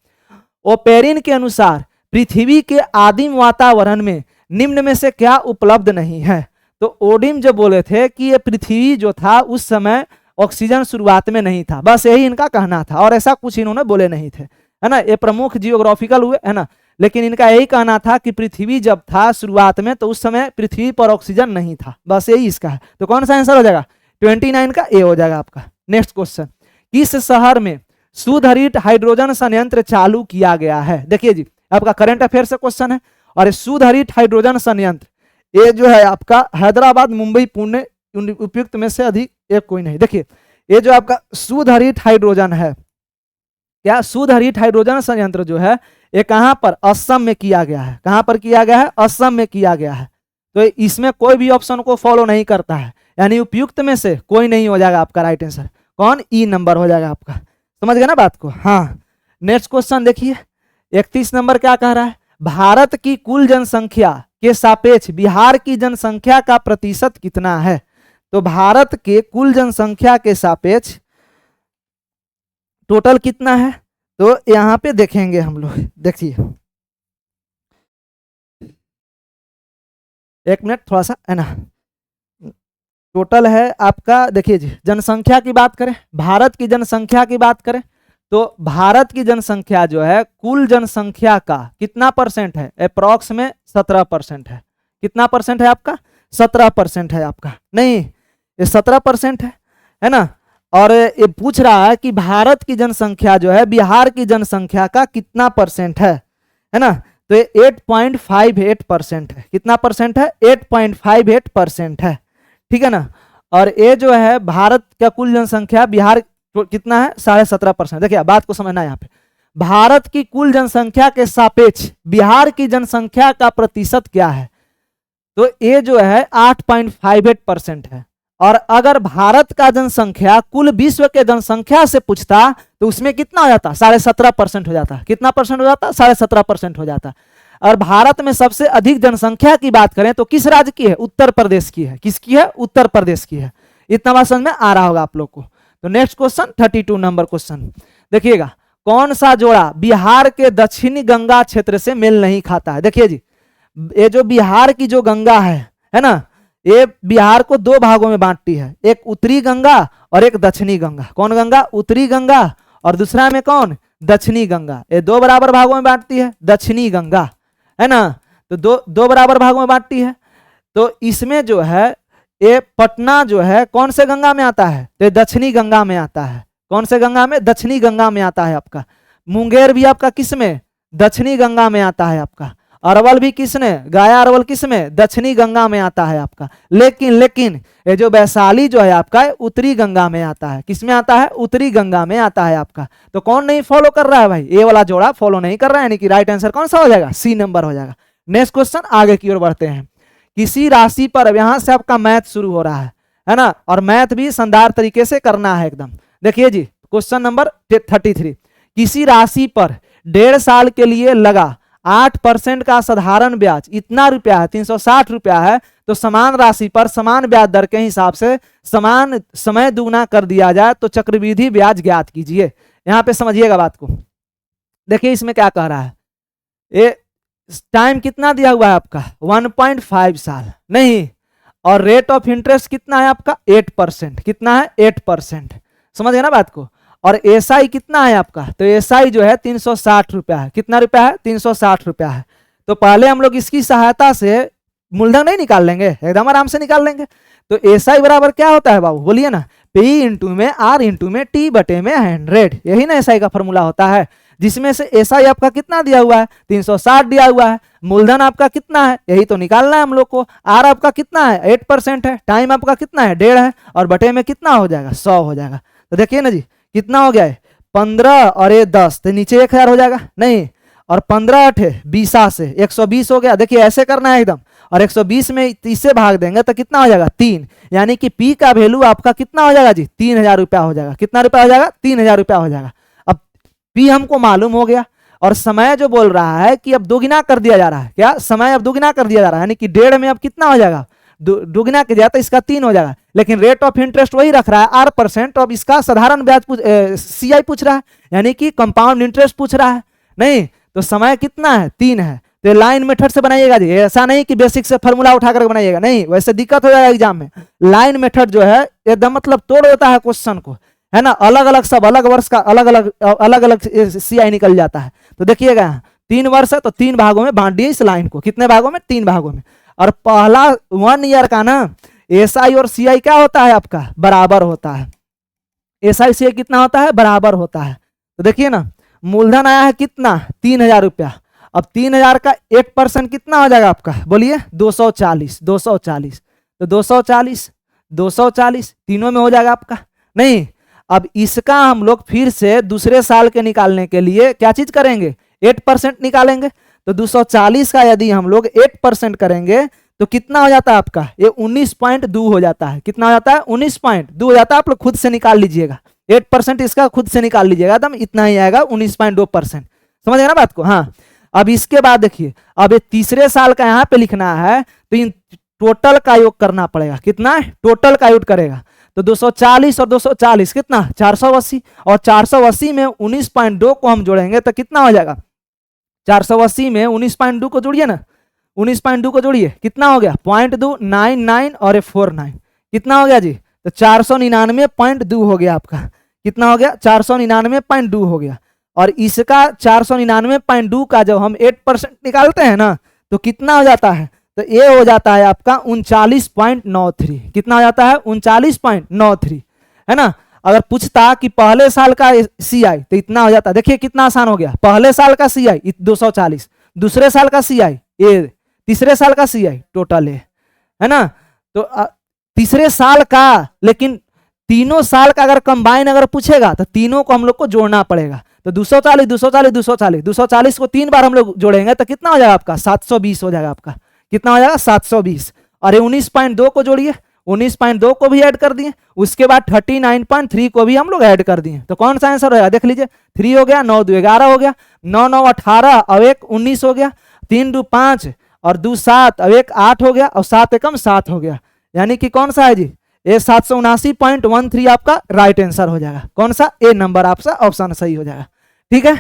ओपेरिन के अनुसार पृथ्वी के आदिम वातावरण में निम्न में से क्या उपलब्ध नहीं है? तो ओडिम जो बोले थे कि ये पृथ्वी जो था उस समय ऑक्सीजन शुरुआत में नहीं था, बस यही इनका कहना था, और ऐसा कुछ इन्होंने बोले नहीं थे, है ना। ये प्रमुख जियोग्राफिकल हुए, है ना, लेकिन इनका यही कहना था कि पृथ्वी जब था शुरुआत में तो उस समय पृथ्वी पर ऑक्सीजन नहीं था, बस यही इसका है। तो कौन सा आंसर हो जाएगा? 29 का ए हो जाएगा आपका। नेक्स्ट क्वेश्चन, किस शहर में शुद्ध हरित हाइड्रोजन संयंत्र चालू किया गया है? देखिए जी, आपका करंट अफेयर से क्वेश्चन है, और शुद्ध हरित हाइड्रोजन संयंत्र ये जो है आपका हैदराबाद, मुंबई, पुणे, उपयुक्त में से अधिक एक कोई नहीं। देखिए ये जो आपका शुद्ध हरित हाइड्रोजन है, क्या शुद्ध हरित हाइड्रोजन संयंत्र जो है ये कहां पर? असम में किया गया है। कहां पर किया गया है? असम में किया गया है। तो इसमें कोई भी ऑप्शन को फॉलो नहीं करता है, यानी उपयुक्त में से कोई नहीं हो जाएगा आपका राइट आंसर। कौन? ई नंबर हो जाएगा आपका। समझ गए ना बात को? हाँ। नेक्स्ट क्वेश्चन देखिए 31 नंबर क्या कह रहा है? भारत की कुल जनसंख्या के सापेक्ष बिहार की जनसंख्या का प्रतिशत कितना है? तो भारत के कुल जनसंख्या के सापेक्ष टोटल कितना है? तो यहां पे देखेंगे हम लोग, देखिए एक मिनट थोड़ा सा, है ना। टोटल है आपका, देखिए जी, जनसंख्या की बात करें, भारत की जनसंख्या की बात करें, तो भारत की जनसंख्या जो है कुल जनसंख्या का कितना परसेंट है? अप्रॉक्स में 17% है। कितना परसेंट है आपका? 17% है आपका। नहीं, ये 17% है ना। और ये पूछ रहा है कि भारत की जनसंख्या जो है बिहार की जनसंख्या का कितना परसेंट है ना। तो ये 8.58% है। कितना परसेंट है? 8.58% है, ठीक है ना। और ये जो है भारत का कुल जनसंख्या, बिहार कितना है? 17.5%। देखिए बात को समझना है यहाँ पे, भारत की कुल जनसंख्या के सापेक्ष बिहार की जनसंख्या का प्रतिशत क्या है? तो ये जो है 8.58% है। और अगर भारत का जनसंख्या कुल विश्व के जनसंख्या से पूछता तो उसमें कितना हो जाता? 17.5% हो जाता। कितना परसेंट हो जाता? 17.5% हो जाता। और भारत में सबसे अधिक जनसंख्या की बात करें तो किस राज्य की है? उत्तर प्रदेश की है। किसकी है? उत्तर प्रदेश की है। इतना बात समझ में आ रहा होगा आप लोग को। तो नेक्स्ट क्वेश्चन 32 नंबर क्वेश्चन देखिएगा, कौन सा जोड़ा बिहार के दक्षिणी गंगा क्षेत्र से मेल नहीं खाता है? देखिए जी, ये जो बिहार की जो गंगा है ना, ये बिहार को दो भागों में बांटती है, एक उत्तरी गंगा और एक दक्षिणी गंगा। कौन गंगा? उत्तरी गंगा, और दूसरा में कौन? दक्षिणी गंगा। ये दो बराबर भागों में बांटती है दक्षिणी गंगा, है ना। तो दो बराबर भागों में बांटती है। तो इसमें जो है ये पटना जो है कौन से गंगा में आता है? तो दक्षिणी गंगा में आता है। कौन से गंगा में? दक्षिणी गंगा में आता है आपका। मुंगेर भी आपका किस में? दक्षिणी गंगा में आता है आपका। अरवल भी किसने? गया अरवल किस में? दक्षिणी गंगा में आता है आपका। लेकिन ये जो वैशाली जो है आपका उत्तरी गंगा में आता है। किस में आता है? उत्तरी गंगा में आता है आपका। तो कौन नहीं फॉलो कर रहा है भाई? ये वाला जोड़ा फॉलो नहीं कर रहा है, यानी कि राइट आंसर कौन सा हो जाएगा? सी नंबर हो जाएगा। नेक्स्ट क्वेश्चन, आगे की ओर बढ़ते हैं। किसी राशि पर, अब यहां से आपका मैथ शुरू हो रहा है ना, और मैथ भी शानदार तरीके से करना है एकदम। देखिए जी, क्वेश्चन नंबर 33, किसी राशि पर 1.5 साल के लिए लगा 8% का साधारण ब्याज इतना रुपया है, 360 रुपया है, तो समान राशि पर समान ब्याज दर के हिसाब से समान समय दुगना कर दिया जाए तो चक्रवृद्धि ब्याज ज्ञात कीजिए। यहां पे समझिएगा बात को। देखिए इसमें क्या कह रहा है, ये टाइम कितना दिया हुआ है आपका? 1.5 साल नहीं, और रेट ऑफ इंटरेस्ट कितना है आपका? 8%। कितना है? 8%। समझ गए ना बात को। और एसआई कितना है आपका? तो एसआई जो है 360 रुपया है। कितना रुपया है? 360 रुपया है। तो पहले हम लोग इसकी सहायता से मूलधन नहीं निकाल लेंगे, एकदम आराम से निकाल लेंगे। तो एसआई बराबर क्या होता है बाबू? बोलिए ना, पी इंटू में आर इंटू में टी बटे में 100। यही ना एसआई का फॉर्मूला होता है, जिसमें से एसआई आपका कितना दिया हुआ है? 360 दिया हुआ है। मूलधन आपका कितना है? यही तो निकालना है हम लोग को। आर आपका कितना है? 8% है। टाइम आपका कितना है? 1.5 है। और बटे में कितना हो जाएगा? 100 हो जाएगा। तो देखिए ना जी, कितना हो गया है? 15 और ये 10, तो नीचे 1000 हो जाएगा नहीं, और 15 8 20 से 120 हो गया। देखिए ऐसे करना है एकदम, और 120 में 30 से भाग देंगे तो कितना हो जाएगा 3, यानी कि पी का वैल्यू आपका कितना हो जाएगा जी 3000 रुपया हो जाएगा। कितना रुपया हो जाएगा 3000 रुपया हो जाएगा। अब पी हमको मालूम हो गया और समय जो बोल रहा है कि अब दोगुना कर दिया जा रहा है, क्या समय अब दोगुना कर दिया जा रहा है, यानी कि 1.5 में अब कितना हो जाएगा दोगुना किया तो इसका 3 हो जाएगा, लेकिन रेट ऑफ इंटरेस्ट वही रख रहा है 8%। अब इसका साधारण ब्याज सीआई पूछ रहा है, यानी कि कंपाउंड इंटरेस्ट पूछ रहा है। नहीं तो समय कितना है 3 है, तो लाइन मेथड से बनाइएगा जी, ऐसा नहीं कि बेसिक से फॉर्मूला उठा कर बनाइएगा, नहीं वैसे दिक्कत हो जाएगा एग्जाम में। लाइन मेथड जो है एकदम मतलब तोड़ देता है क्वेश्चन को, है ना, अलग अलग सब अलग वर्ष का अलग अलग सीआई निकल जाता है। तो देखिएगा 3 वर्ष है तो 3 भागों में बांट दिए इस लाइन को, कितने भागों में 3 भागों में। और पहला 1 ईयर का ना एसआई और सीआई क्या होता है आपका बराबर होता है, एसआई सीआई कितना होता है बराबर होता है। तो देखिए ना मूलधन आया है कितना 3000 रुपया, अब 3000 का 8% कितना हो जाएगा आपका बोलिए 240 तो 240 तीनों में हो जाएगा आपका। नहीं अब इसका हम लोग फिर से दूसरे साल के निकालने के लिए क्या चीज करेंगे 8% निकालेंगे। तो 240 का यदि हम लोग 8% करेंगे तो कितना हो जाता है आपका ये 19.2 हो जाता है। कितना हो जाता है 19.2 हो जाता है। आप लोग खुद से निकाल लीजिएगा 8% इसका खुद से निकाल लीजिएगा, एकदम इतना ही आएगा 19.2%। समझ गए ना बात को। हाँ अब इसके बाद देखिए अब ये तीसरे साल का यहाँ पे लिखना है तो इन टोटल का योग करना पड़ेगा। कितना टोटल का योग करेगा तो 240 और 240 कितना 480 और 480 में 19.2 को हम जोड़ेंगे तो कितना हो जाएगा 480 में 19.2 को जोड़िए ना 19.2 को जोड़िए कितना हो गया 0.299 और 49 कितना हो गया जी तो 499.2 हो गया आपका। कितना हो गया 499.2 हो गया। और इसका 499.2 का जब हम 8% निकालते हैं ना तो कितना हो जाता है तो ये हो जाता है आपका 39.93। कितना हो जाता है 39.93 है ना। अगर पूछता कि पहले साल का सीआई तो इतना हो जाता, देखिए कितना आसान हो गया। पहले साल का सीआई 240, दूसरे साल का सीआई ए, तीसरे साल का सीआई टोटल है ना। तो तीसरे साल का लेकिन तीनों साल का अगर कंबाइन अगर पूछेगा तो तीनों को हम लोग को जोड़ना पड़ेगा। तो 240 को 3 बार हम लोग जोड़ेंगे तो कितना हो जाएगा आपका 720 हो जाएगा आपका। कितना हो जाएगा 720। और 19.2 को जोड़िए 19.2 को भी ऐड कर दिए, उसके बाद 39.3 को भी हम लोग ऐड कर दिए। तो कौन सा आंसर होगा देख लीजिए 3 हो गया 9 2 11 हो गया 9 9 18 अब 1 19 हो गया 3 2 5 और 2 7 अब 1 8 हो गया और 7 एकम 7 हो गया। यानी कि कौन सा है जी ये 779.13 आपका राइट आंसर हो जाएगा। कौन सा ए नंबर आपका ऑप्शन सही हो जाएगा। ठीक है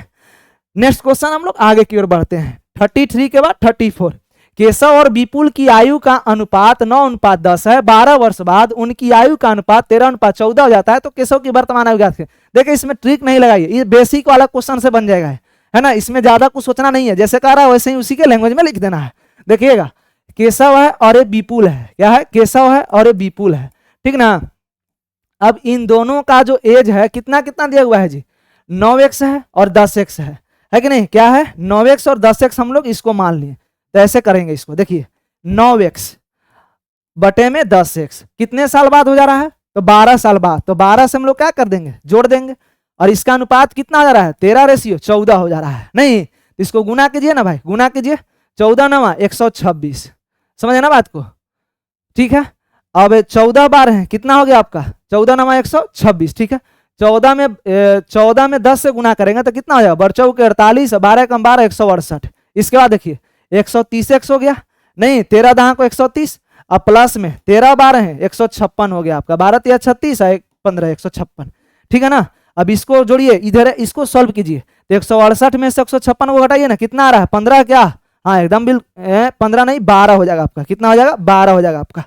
नेक्स्ट क्वेश्चन हम लोग आगे की ओर बढ़ते हैं। 33 के बाद 34 केशव और विपुल की आयु का अनुपात 9:10 है। 12 वर्ष बाद उनकी आयु का अनुपात 13:14 हो जाता है। तो केशव की वर्तमान आयु ज्ञात करें। देखिए इसमें ट्रिक नहीं लगाइए, ये बेसिक वाला क्वेश्चन से बन जाएगा है ना। इसमें ज्यादा कुछ सोचना नहीं है, जैसे कह रहा है वैसे ही उसी के लैंग्वेज में लिख देना है। देखिएगा केशव है और ये विपुल है, क्या है केशव है और ये विपुल है, ठीक ना। अब इन दोनों का जो एज है कितना कितना दिया हुआ है जी 9x है और 10x है कि नहीं। क्या है 9x और 10x हम लोग इसको मान लिए। तो ऐसे करेंगे इसको, देखिए 9x बटे में 10x कितने साल बाद हो जा रहा है तो 12 साल बाद। तो 12 से हम लोग क्या कर देंगे जोड़ देंगे और इसका अनुपात कितना हो जा रहा है 13:14 हो जा रहा है। नहीं तो इसको गुना कीजिए ना भाई, गुना कीजिए 14 9 126। समझे ना बात को। ठीक है अब 14 बार है कितना हो गया आपका 14 9 126। ठीक है 14 में 10 से गुना करेंगे तो कितना हो जाएगा 12 के 48 12 कम 12 168। इसके बाद देखिए 130x हो गया, नहीं 13 दहा को 130 अब प्लस में 13 बार है 156 हो गया आपका। 12 3 36 है 15 156। ठीक है ना। अब इसको जोड़िए इधर इसको सॉल्व कीजिए तो 168 में से 156 को घटाइए ना कितना आ रहा है 15 क्या हाँ एकदम बिल 15 नहीं 12 हो जाएगा आपका। कितना हो जाएगा 12 हो जाएगा आपका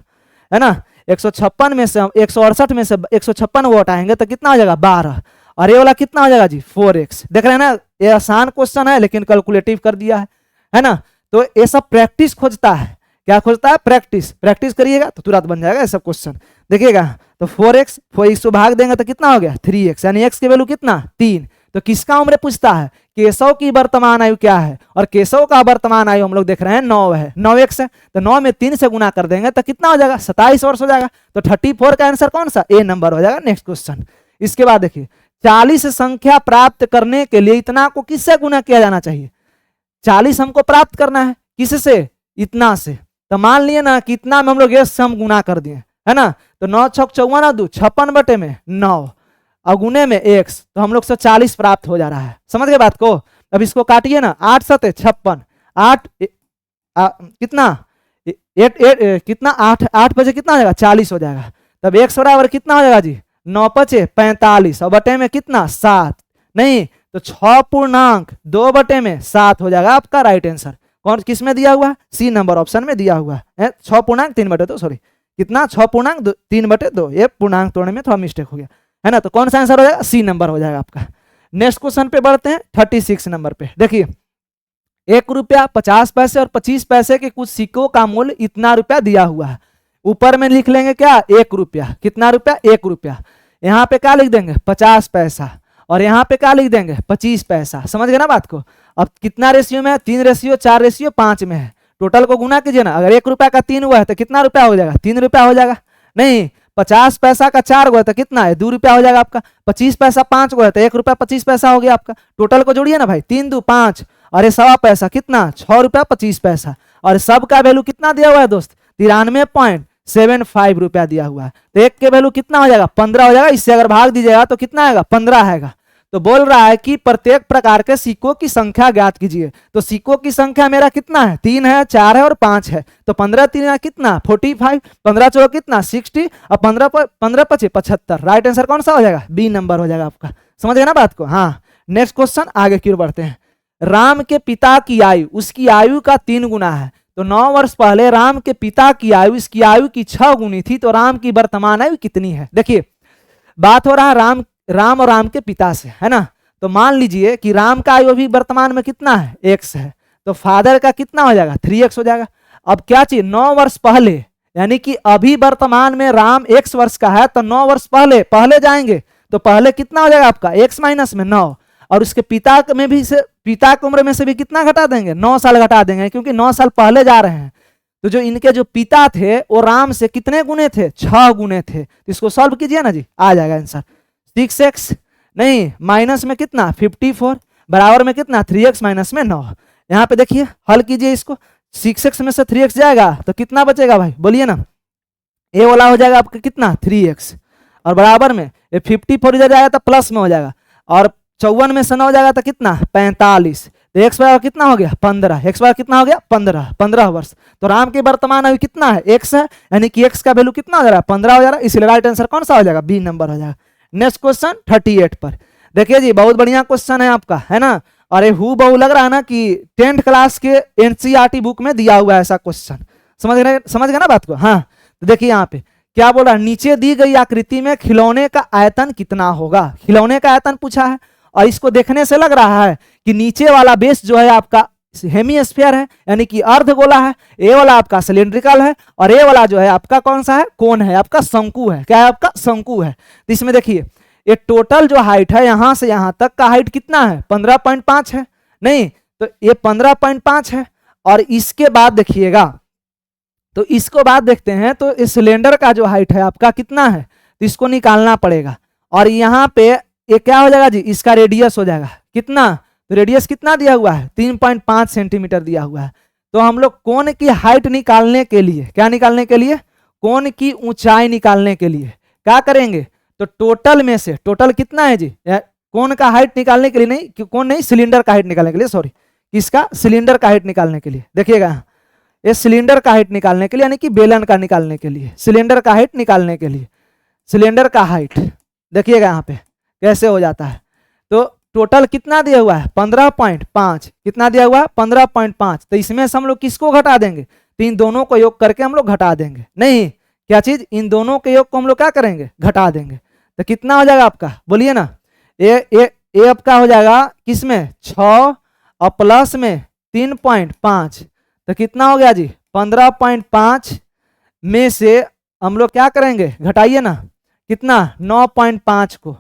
है ना। 156 में से 168 में से 156 वो हटाएंगे तो कितना हो जाएगा 12 और ये वाला कितना हो जाएगा जी 4x। देख रहे हैं ना ये आसान क्वेश्चन है लेकिन कैलकुलेटिव कर दिया है ना। तो ये सब प्रैक्टिस खोजता है, क्या खोजता है प्रैक्टिस करिएगा तो तुरंत बन जाएगा ये सब क्वेश्चन। देखिएगा तो 4x को भाग देंगे तो कितना हो गया 3x यानी x की वैल्यू कितना 3। तो किसका उम्र पूछता है केशव की वर्तमान आयु क्या है और केशव का वर्तमान आयु हम लोग देख रहे हैं 9 है 9x है। तो 9 में 3 से गुना कर देंगे तो कितना हो जाएगा 27 वर्ष हो जाएगा। तो 34 का आंसर कौन सा ए नंबर हो जाएगा। नेक्स्ट क्वेश्चन इसके बाद देखिए 40 संख्या प्राप्त करने के लिए इतना को किससे गुना किया जाना चाहिए। 40 हमको प्राप्त करना है किससे इतना से तो मान लिए ना कितना में हम लोग ये सम गुना कर दिए, है ना। तो 9 छक 54 2 56 बटे में 9 और गुने में x, तो हम लोग से 40 प्राप्त हो जा रहा है। समझ गए बात को। अब इसको काटिए ना, 8 7 56, 8 कितना 8 कितना 8 बजे कितना हो जाएगा 40 हो जाएगा। तब x बराबर कितना हो जाएगा जी 9 5 45 और बटे में कितना 7, नहीं तो 6 पूर्णांक 2 बटे में 7 हो जाएगा आपका राइट आंसर। कौन किस में दिया हुआ है, सी नंबर ऑप्शन में दिया हुआ है। 6 पूर्णांक 3 बटे 2, सॉरी कितना 6 पूर्णांक 3 बटे 2, ये पूर्णांक तोड़ने में थोड़ा मिस्टेक हो गया, है ना। तो कौन सा आंसर हो जाएगा, सी नंबर हो जाएगा आपका। नेक्स्ट क्वेश्चन पे बढ़ते हैं 36 नंबर पे। देखिए 1 रुपया 50 पैसे और 25 पैसे के कुछ सिक्कों का मूल्य इतना रुपया दिया हुआ है। ऊपर में लिख लेंगे क्या 1 रुपया, कितना रुपया 1 रुपया, यहाँ पे क्या लिख देंगे 50 पैसा और यहाँ पे क्या लिख देंगे 25 पैसा। समझ गए ना बात को। अब कितना रेशियो में है, 3 रेशियो 4 रेशियो 5 में है। टोटल को गुना कीजिए ना, अगर 1 रुपया का 3 हुआ है तो कितना रुपया हो जाएगा 3 रुपया हो जाएगा। नहीं 50 पैसा का 4 हुआ है तो कितना है 2 रुपया हो जाएगा आपका। 25 पैसा 5 हुआ है तो 1 रुपया 25 पैसा हो गया आपका। टोटल को जोड़िए ना भाई, 3 2 5 और ये 1.25 पैसा कितना 6 रुपया 25 पैसा और सब का वैल्यू कितना दिया हुआ है दोस्त 93.75 रुपया दिया हुआ है। तो एक के वैल्यू कितना हो जाएगा 15 हो जाएगा। इससे अगर भाग दीजिएगा तो कितना आएगा 15 आएगा। तो बोल रहा है कि प्रत्येक प्रकार के सिक्कों की संख्या ज्ञात कीजिए। तो सिक्कों की संख्या मेरा कितना है 3 है 4 है और 5 है। तो 15 3 कितना 45, 15 4 कितना 60 और 15 5 75। राइट आंसर कौन सा हो जाएगा बी नंबर हो जाएगा आपका। समझ गए ना बात को। हाँ नेक्स्ट क्वेश्चन आगे की ओर बढ़ते हैं। राम के पिता की आयु उसकी आयु का 3 गुना है। तो 9 वर्ष पहले राम के पिता की आयु इसकी आयु की 6 गुनी थी। तो राम की वर्तमान आयु कितनी है। देखिए बात हो रहा है राम और राम के पिता से, है ना। तो मान लीजिए कि राम का आयु अभी वर्तमान में कितना है x है। तो फादर का कितना हो जाएगा 3x हो जाएगा। अब क्या चाहिए 9 वर्ष पहले, यानी कि अभी वर्तमान में राम x वर्ष का है तो 9 वर्ष पहले जाएंगे तो पहले कितना हो जाएगा आपका x माइनस में 9 और उसके पिता में भी से पिता की उम्र में से भी कितना घटा देंगे 9 साल घटा देंगे क्योंकि 9 साल पहले जा रहे हैं। तो जो इनके जो पिता थे वो राम से कितने गुने थे 6 गुने थे। तो इसको सॉल्व कीजिए ना जी, आ जाएगा आंसर 6x नहीं माइनस में कितना 54 बराबर में कितना 3x माइनस में 9। यहाँ पे देखिए हल कीजिए इसको, 6x में से 3x जाएगा तो कितना बचेगा भाई बोलिए ना। ए वाला हो जाएगा आपका कितना 3x और बराबर में ये 54 इधर जाएगा तो प्लस में हो जाएगा और 54 में से 9 हो जाएगा तो कितना 45। तो x बराबर कितना हो गया 15, x बराबर कितना हो गया 15 वर्ष। तो राम की वर्तमान आयु कितना है x है, यानी कि x का वैल्यू कितना हो जा रहा है 15 हो जा रहा है। इसलिए राइट आंसर कौन सा हो जाएगा बी नंबर हो जाएगा। नेक्स्ट क्वेश्चन 38 पर देखिए जी, बहुत बढ़िया क्वेश्चन है आपका, है ना। और ये हु बहु लग रहा है ना कि 10th क्लास के एनसीईआरटी बुक में दिया हुआ है ऐसा क्वेश्चन। समझ गए ना बात को। हाँ तो देखिए यहाँ पे क्या बोल रहा है, नीचे दी गई आकृति में खिलौने का आयतन कितना होगा। खिलौने का आयतन पूछा है और इसको देखने से लग रहा है कि नीचे वाला बेस जो है आपका हेमीस्फीयर है, यानी कि अर्धगोला है। ए वाला आपका सिलिंड्रिकल है और ए वाला जो है आपका कौन सा है कोन है, आपका शंकु है। क्या है आपका शंकु है। तो इसमें देखिए ये टोटल जो हाइट है यहां से यहां तक का हाइट कितना है 15.5 है, नहीं तो ये 15.5 है। और इसके बाद देखिएगा तो इसको बाद देखते हैं तो इस सिलेंडर का जो हाइट है आपका कितना है, तो इसको निकालना पड़ेगा। और यहाँ पे ये क्या हो जाएगा जी, इसका रेडियस हो जाएगा कितना, तो रेडियस कितना दिया हुआ है 3.5 सेंटीमीटर दिया हुआ है। तो हम लोग कोण की हाइट निकालने के लिए, क्या निकालने के लिए, कोण की ऊंचाई निकालने के लिए क्या करेंगे, तो टोटल में से, टोटल कितना है जी, कोण का हाइट निकालने के लिए नहीं, कोण नहीं सिलेंडर का हाइट निकालने के लिए, सॉरी किसका, सिलेंडर का हाइट निकालने के लिए। देखिएगा ये सिलेंडर का हाइट निकालने के लिए, यानी कि बेलन का निकालने के लिए, सिलेंडर का हाइट निकालने के लिए, सिलेंडर का हाइट देखिएगा यहाँ पे कैसे हो जाता है। तो टोटल कितना दिया हुआ है 15.5, कितना दिया हुआ है 15.5। तो इसमें से हम लोग किसको घटा देंगे, तो इन दोनों को योग करके हम लोग घटा देंगे, नहीं क्या चीज, इन दोनों के योग को हम लोग क्या करेंगे घटा देंगे। तो कितना हो जाएगा आपका बोलिए ना, ए आपका हो जाएगा किसमें 6 और प्लस में 3.5, तो कितना हो गया जी 15.5 में से हम लोग क्या करेंगे घटाइए ना, कितना 9.5 को,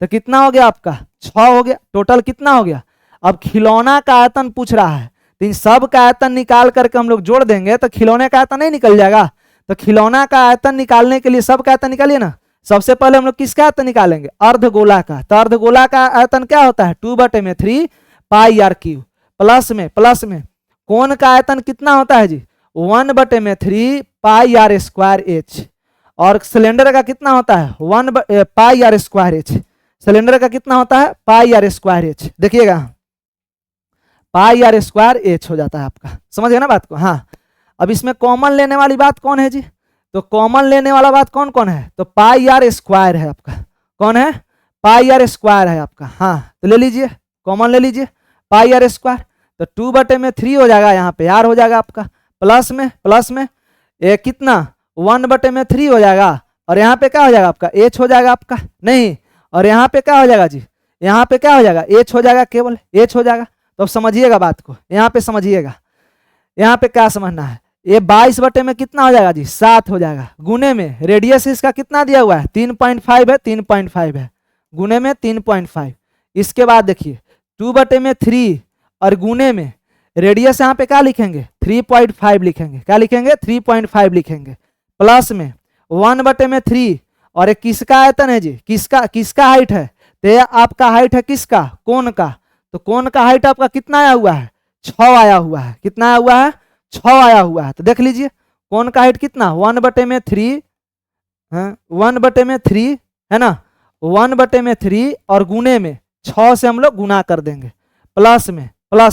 तो कितना हो गया आपका 6 हो गया। टोटल कितना हो गया। अब खिलौना का आयतन पूछ रहा है, तो इन सब का आयतन निकाल करके हम लोग जोड़ देंगे तो खिलौने का आयतन नहीं निकल जाएगा। तो खिलौना का आयतन निकालने के लिए सब का आयतन निकालिए ना। सबसे पहले हम लोग किसका आयतन निकालेंगे, अर्धगोला का। तो अर्धगोला का आयतन क्या होता है 2/3 पाई r क्यूब, प्लस में कोण का आयतन कितना होता है जी 1/3 पाई आर स्क्वायर एच। और सिलेंडर का कितना होता है 1 पाई आर स्क्वायर एच। सिलेंडर का कितना होता है पाई आर स्क्वायर एच। देखिएगा पाई आर स्क्वायर एच हो जाता है आपका। समझ गए ना बात को। हाँ अब इसमें कॉमन लेने वाली बात कौन है जी, तो कॉमन लेने वाला बात कौन कौन है, तो पाई आर स्क्वायर है आपका। कौन है पाई आर स्क्वायर है आपका। हाँ तो ले लीजिए कॉमन ले लीजिए पाई आर स्क्वायर। तो 2/3 हो जाएगा, यहाँ पे आर हो जाएगा आपका, प्लस में ये कितना 1/3 हो जाएगा, और यहाँ पे क्या हो जाएगा आपका एच हो जाएगा आपका। नहीं और यहाँ पे क्या हो जाएगा जी, यहाँ पे क्या हो जाएगा एच हो जाएगा, केवल एच हो जाएगा। तो अब समझिएगा बात को, यहाँ पे समझिएगा, यहाँ पे क्या समझना है, ये 22 में कितना हो जाएगा जी 7 हो जाएगा। गुने में रेडियस इसका कितना दिया हुआ है 3.5 है, 3.5 है, गुने में 3.5। इसके बाद देखिए 2/3 और गुने में रेडियस यहाँ पे क्या लिखेंगे 3.5 लिखेंगे, क्या लिखेंगे 3.5 लिखेंगे, प्लस में 1/3 और एक किसका आयतन है जी, किसका हाइट है, तो ये आपका हाइट है किसका कोण का। तो कोण का हाइट आपका कितना आया हुआ है 6 आया हुआ है, कितना आया हुआ है 6 आया हुआ है। तो देख लीजिए कोण का हाइट कितना 1/3 1/3 है ना, 1/3 और गुने में 6 से हम लोग गुना कर देंगे, प्लस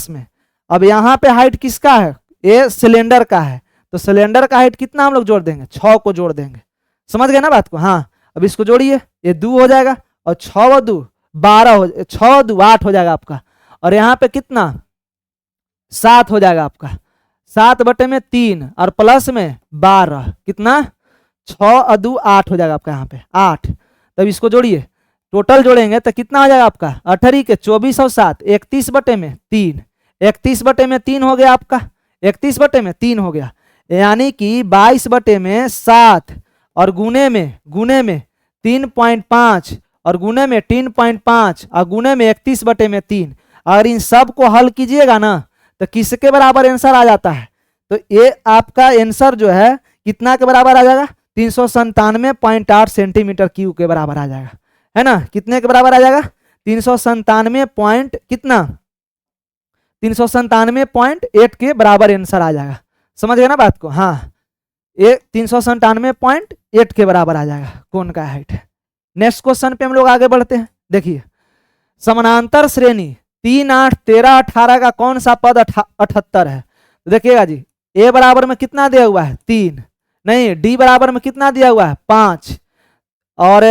में अब यहाँ पे हाइट किसका है ये सिलेंडर का है, तो सिलेंडर का हाइट कितना हम लोग जोड़ देंगे 6 को जोड़ देंगे। समझ गए ना बात को। हाँ अब इसको जोड़िए, ये 2 हो जाएगा और 6 2 12 हो 6 2 8 हो जाएगा आपका, और यहाँ पे कितना 7 हो जाएगा आपका, 7/3 और प्लस में 12 कितना 6 2 8 हो जाएगा आपका, यहाँ पे 8। तब इसको जोड़िए, टोटल जोड़ेंगे तो कितना हो जाएगा आपका 18 के 24 और 7 31/3, 31/3 हो गया आपका, 31/3 हो गया, यानी कि 22/7 और गुने में 3.5 और गुने में 3.5 और गुने में 31/3। अगर इन सब को हल कीजिएगा ना तो किसके बराबर आंसर आ जाता है, तो ये आपका आंसर जो है कितना के बराबर आ जाएगा 397.8 सेंटीमीटर क्यूब के बराबर आ जाएगा, है ना। कितने के बराबर आ जाएगा 397 पॉइंट कितना 397.8 के बराबर आंसर आ जाएगा। समझ गए ना बात को। हाँ ये 397.8 के बराबर आ जाएगा कोण का हाइट है। नेक्स्ट क्वेश्चन पे हम लोग आगे बढ़ते हैं। देखिए समानांतर श्रेणी 3 8 13 18 का कौन सा पद 78 है। तो देखिएगा जी ए बराबर में कितना दिया हुआ है 3, नहीं डी बराबर में कितना दिया हुआ है 5, और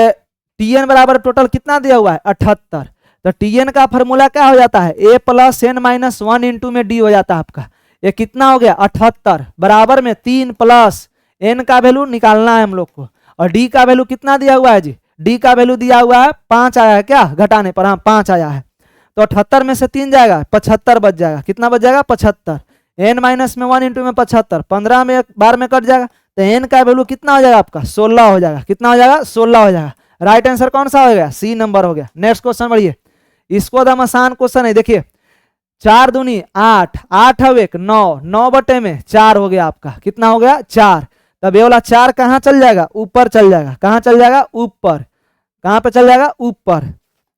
टी एन बराबर टोटल कितना दिया हुआ है 78। तो टी एन का फॉर्मूला क्या हो जाता है ए प्लस एन माइनस 1 इंटू में डी हो जाता है आपका। ये कितना हो गया 78 बराबर में 3 प्लस एन का वैल्यू निकालना है हम लोग को, और डी का वैल्यू कितना दिया हुआ है जी, डी का वैल्यू दिया हुआ है 5 आया है, क्या घटाने पर, हाँ 5 आया है। तो 78 में से 3 जाएगा 75 बच जाएगा, कितना बच जाएगा 75, एन माइनस में 1 इंटू में 75, 15 में बार में कट जाएगा, तो एन का वैल्यू कितना हो जाएगा आपका 16 हो जाएगा, कितना हो जाएगा 16 हो जाएगा। राइट आंसर कौन सा हो गया सी नंबर हो गया। नेक्स्ट क्वेश्चन बढ़िए, इसको एकदम आसान क्वेश्चन है। देखिए 4 दूनी 8, 8 और 1 9, 9/4 हो गया आपका, कितना हो गया 4। तब ये वाला 4 कहाँ चल जाएगा ऊपर चल जाएगा, कहाँ चल जाएगा ऊपर, कहाँ पे चल जाएगा ऊपर,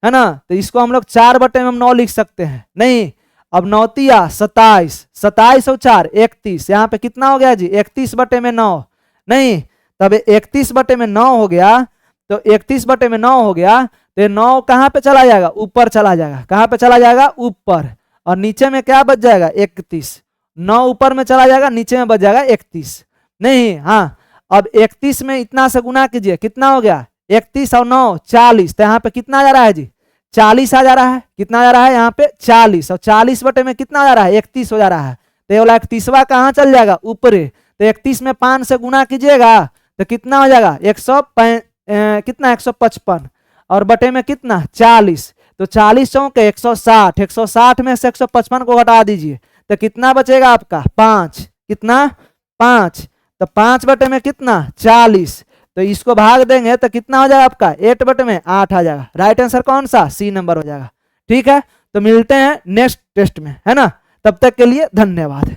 है ना। तो इसको हम लोग 4/में हम 9 लिख सकते हैं, नहीं अब 9 तिया 27, 27 और 4 31, यहाँ पे कितना हो गया जी 31/9, नहीं तब 31/9 हो गया, तो 31/9 हो गया, तो 9 कहाँ पे चला जाएगा ऊपर चला जाएगा, कहाँ पे चला जाएगा ऊपर, और नीचे में क्या बच जाएगा 31, 9 ऊपर में चला जाएगा नीचे में बच जाएगा 31, नहीं हाँ। अब 31 में इतना से गुना कीजिए, कितना हो गया 31 और 9 40, तो यहाँ पे कितना आ जा रहा है जी 40 आ जा रहा है, कितना आ जा रहा है यहाँ पे 40, और 40 में कितना आ जा रहा है 31 हो जा रहा है। तो ये वाला 31वां कहाँ चल जाएगा ऊपर, तो 31 में 5 से गुना कीजिएगा तो कितना हो जाएगा 155, और बटे में कितना 40, तो 40 चौके 160, 160 में से 155 को घटा दीजिए तो कितना बचेगा आपका 5, कितना 5, तो 5 में कितना 40, तो इसको भाग देंगे तो कितना हो जाएगा आपका 8 में 8 आ जाएगा। राइट आंसर कौन सा सी नंबर हो जाएगा। ठीक है तो मिलते हैं नेक्स्ट टेस्ट में, है ना। तब तक के लिए धन्यवाद।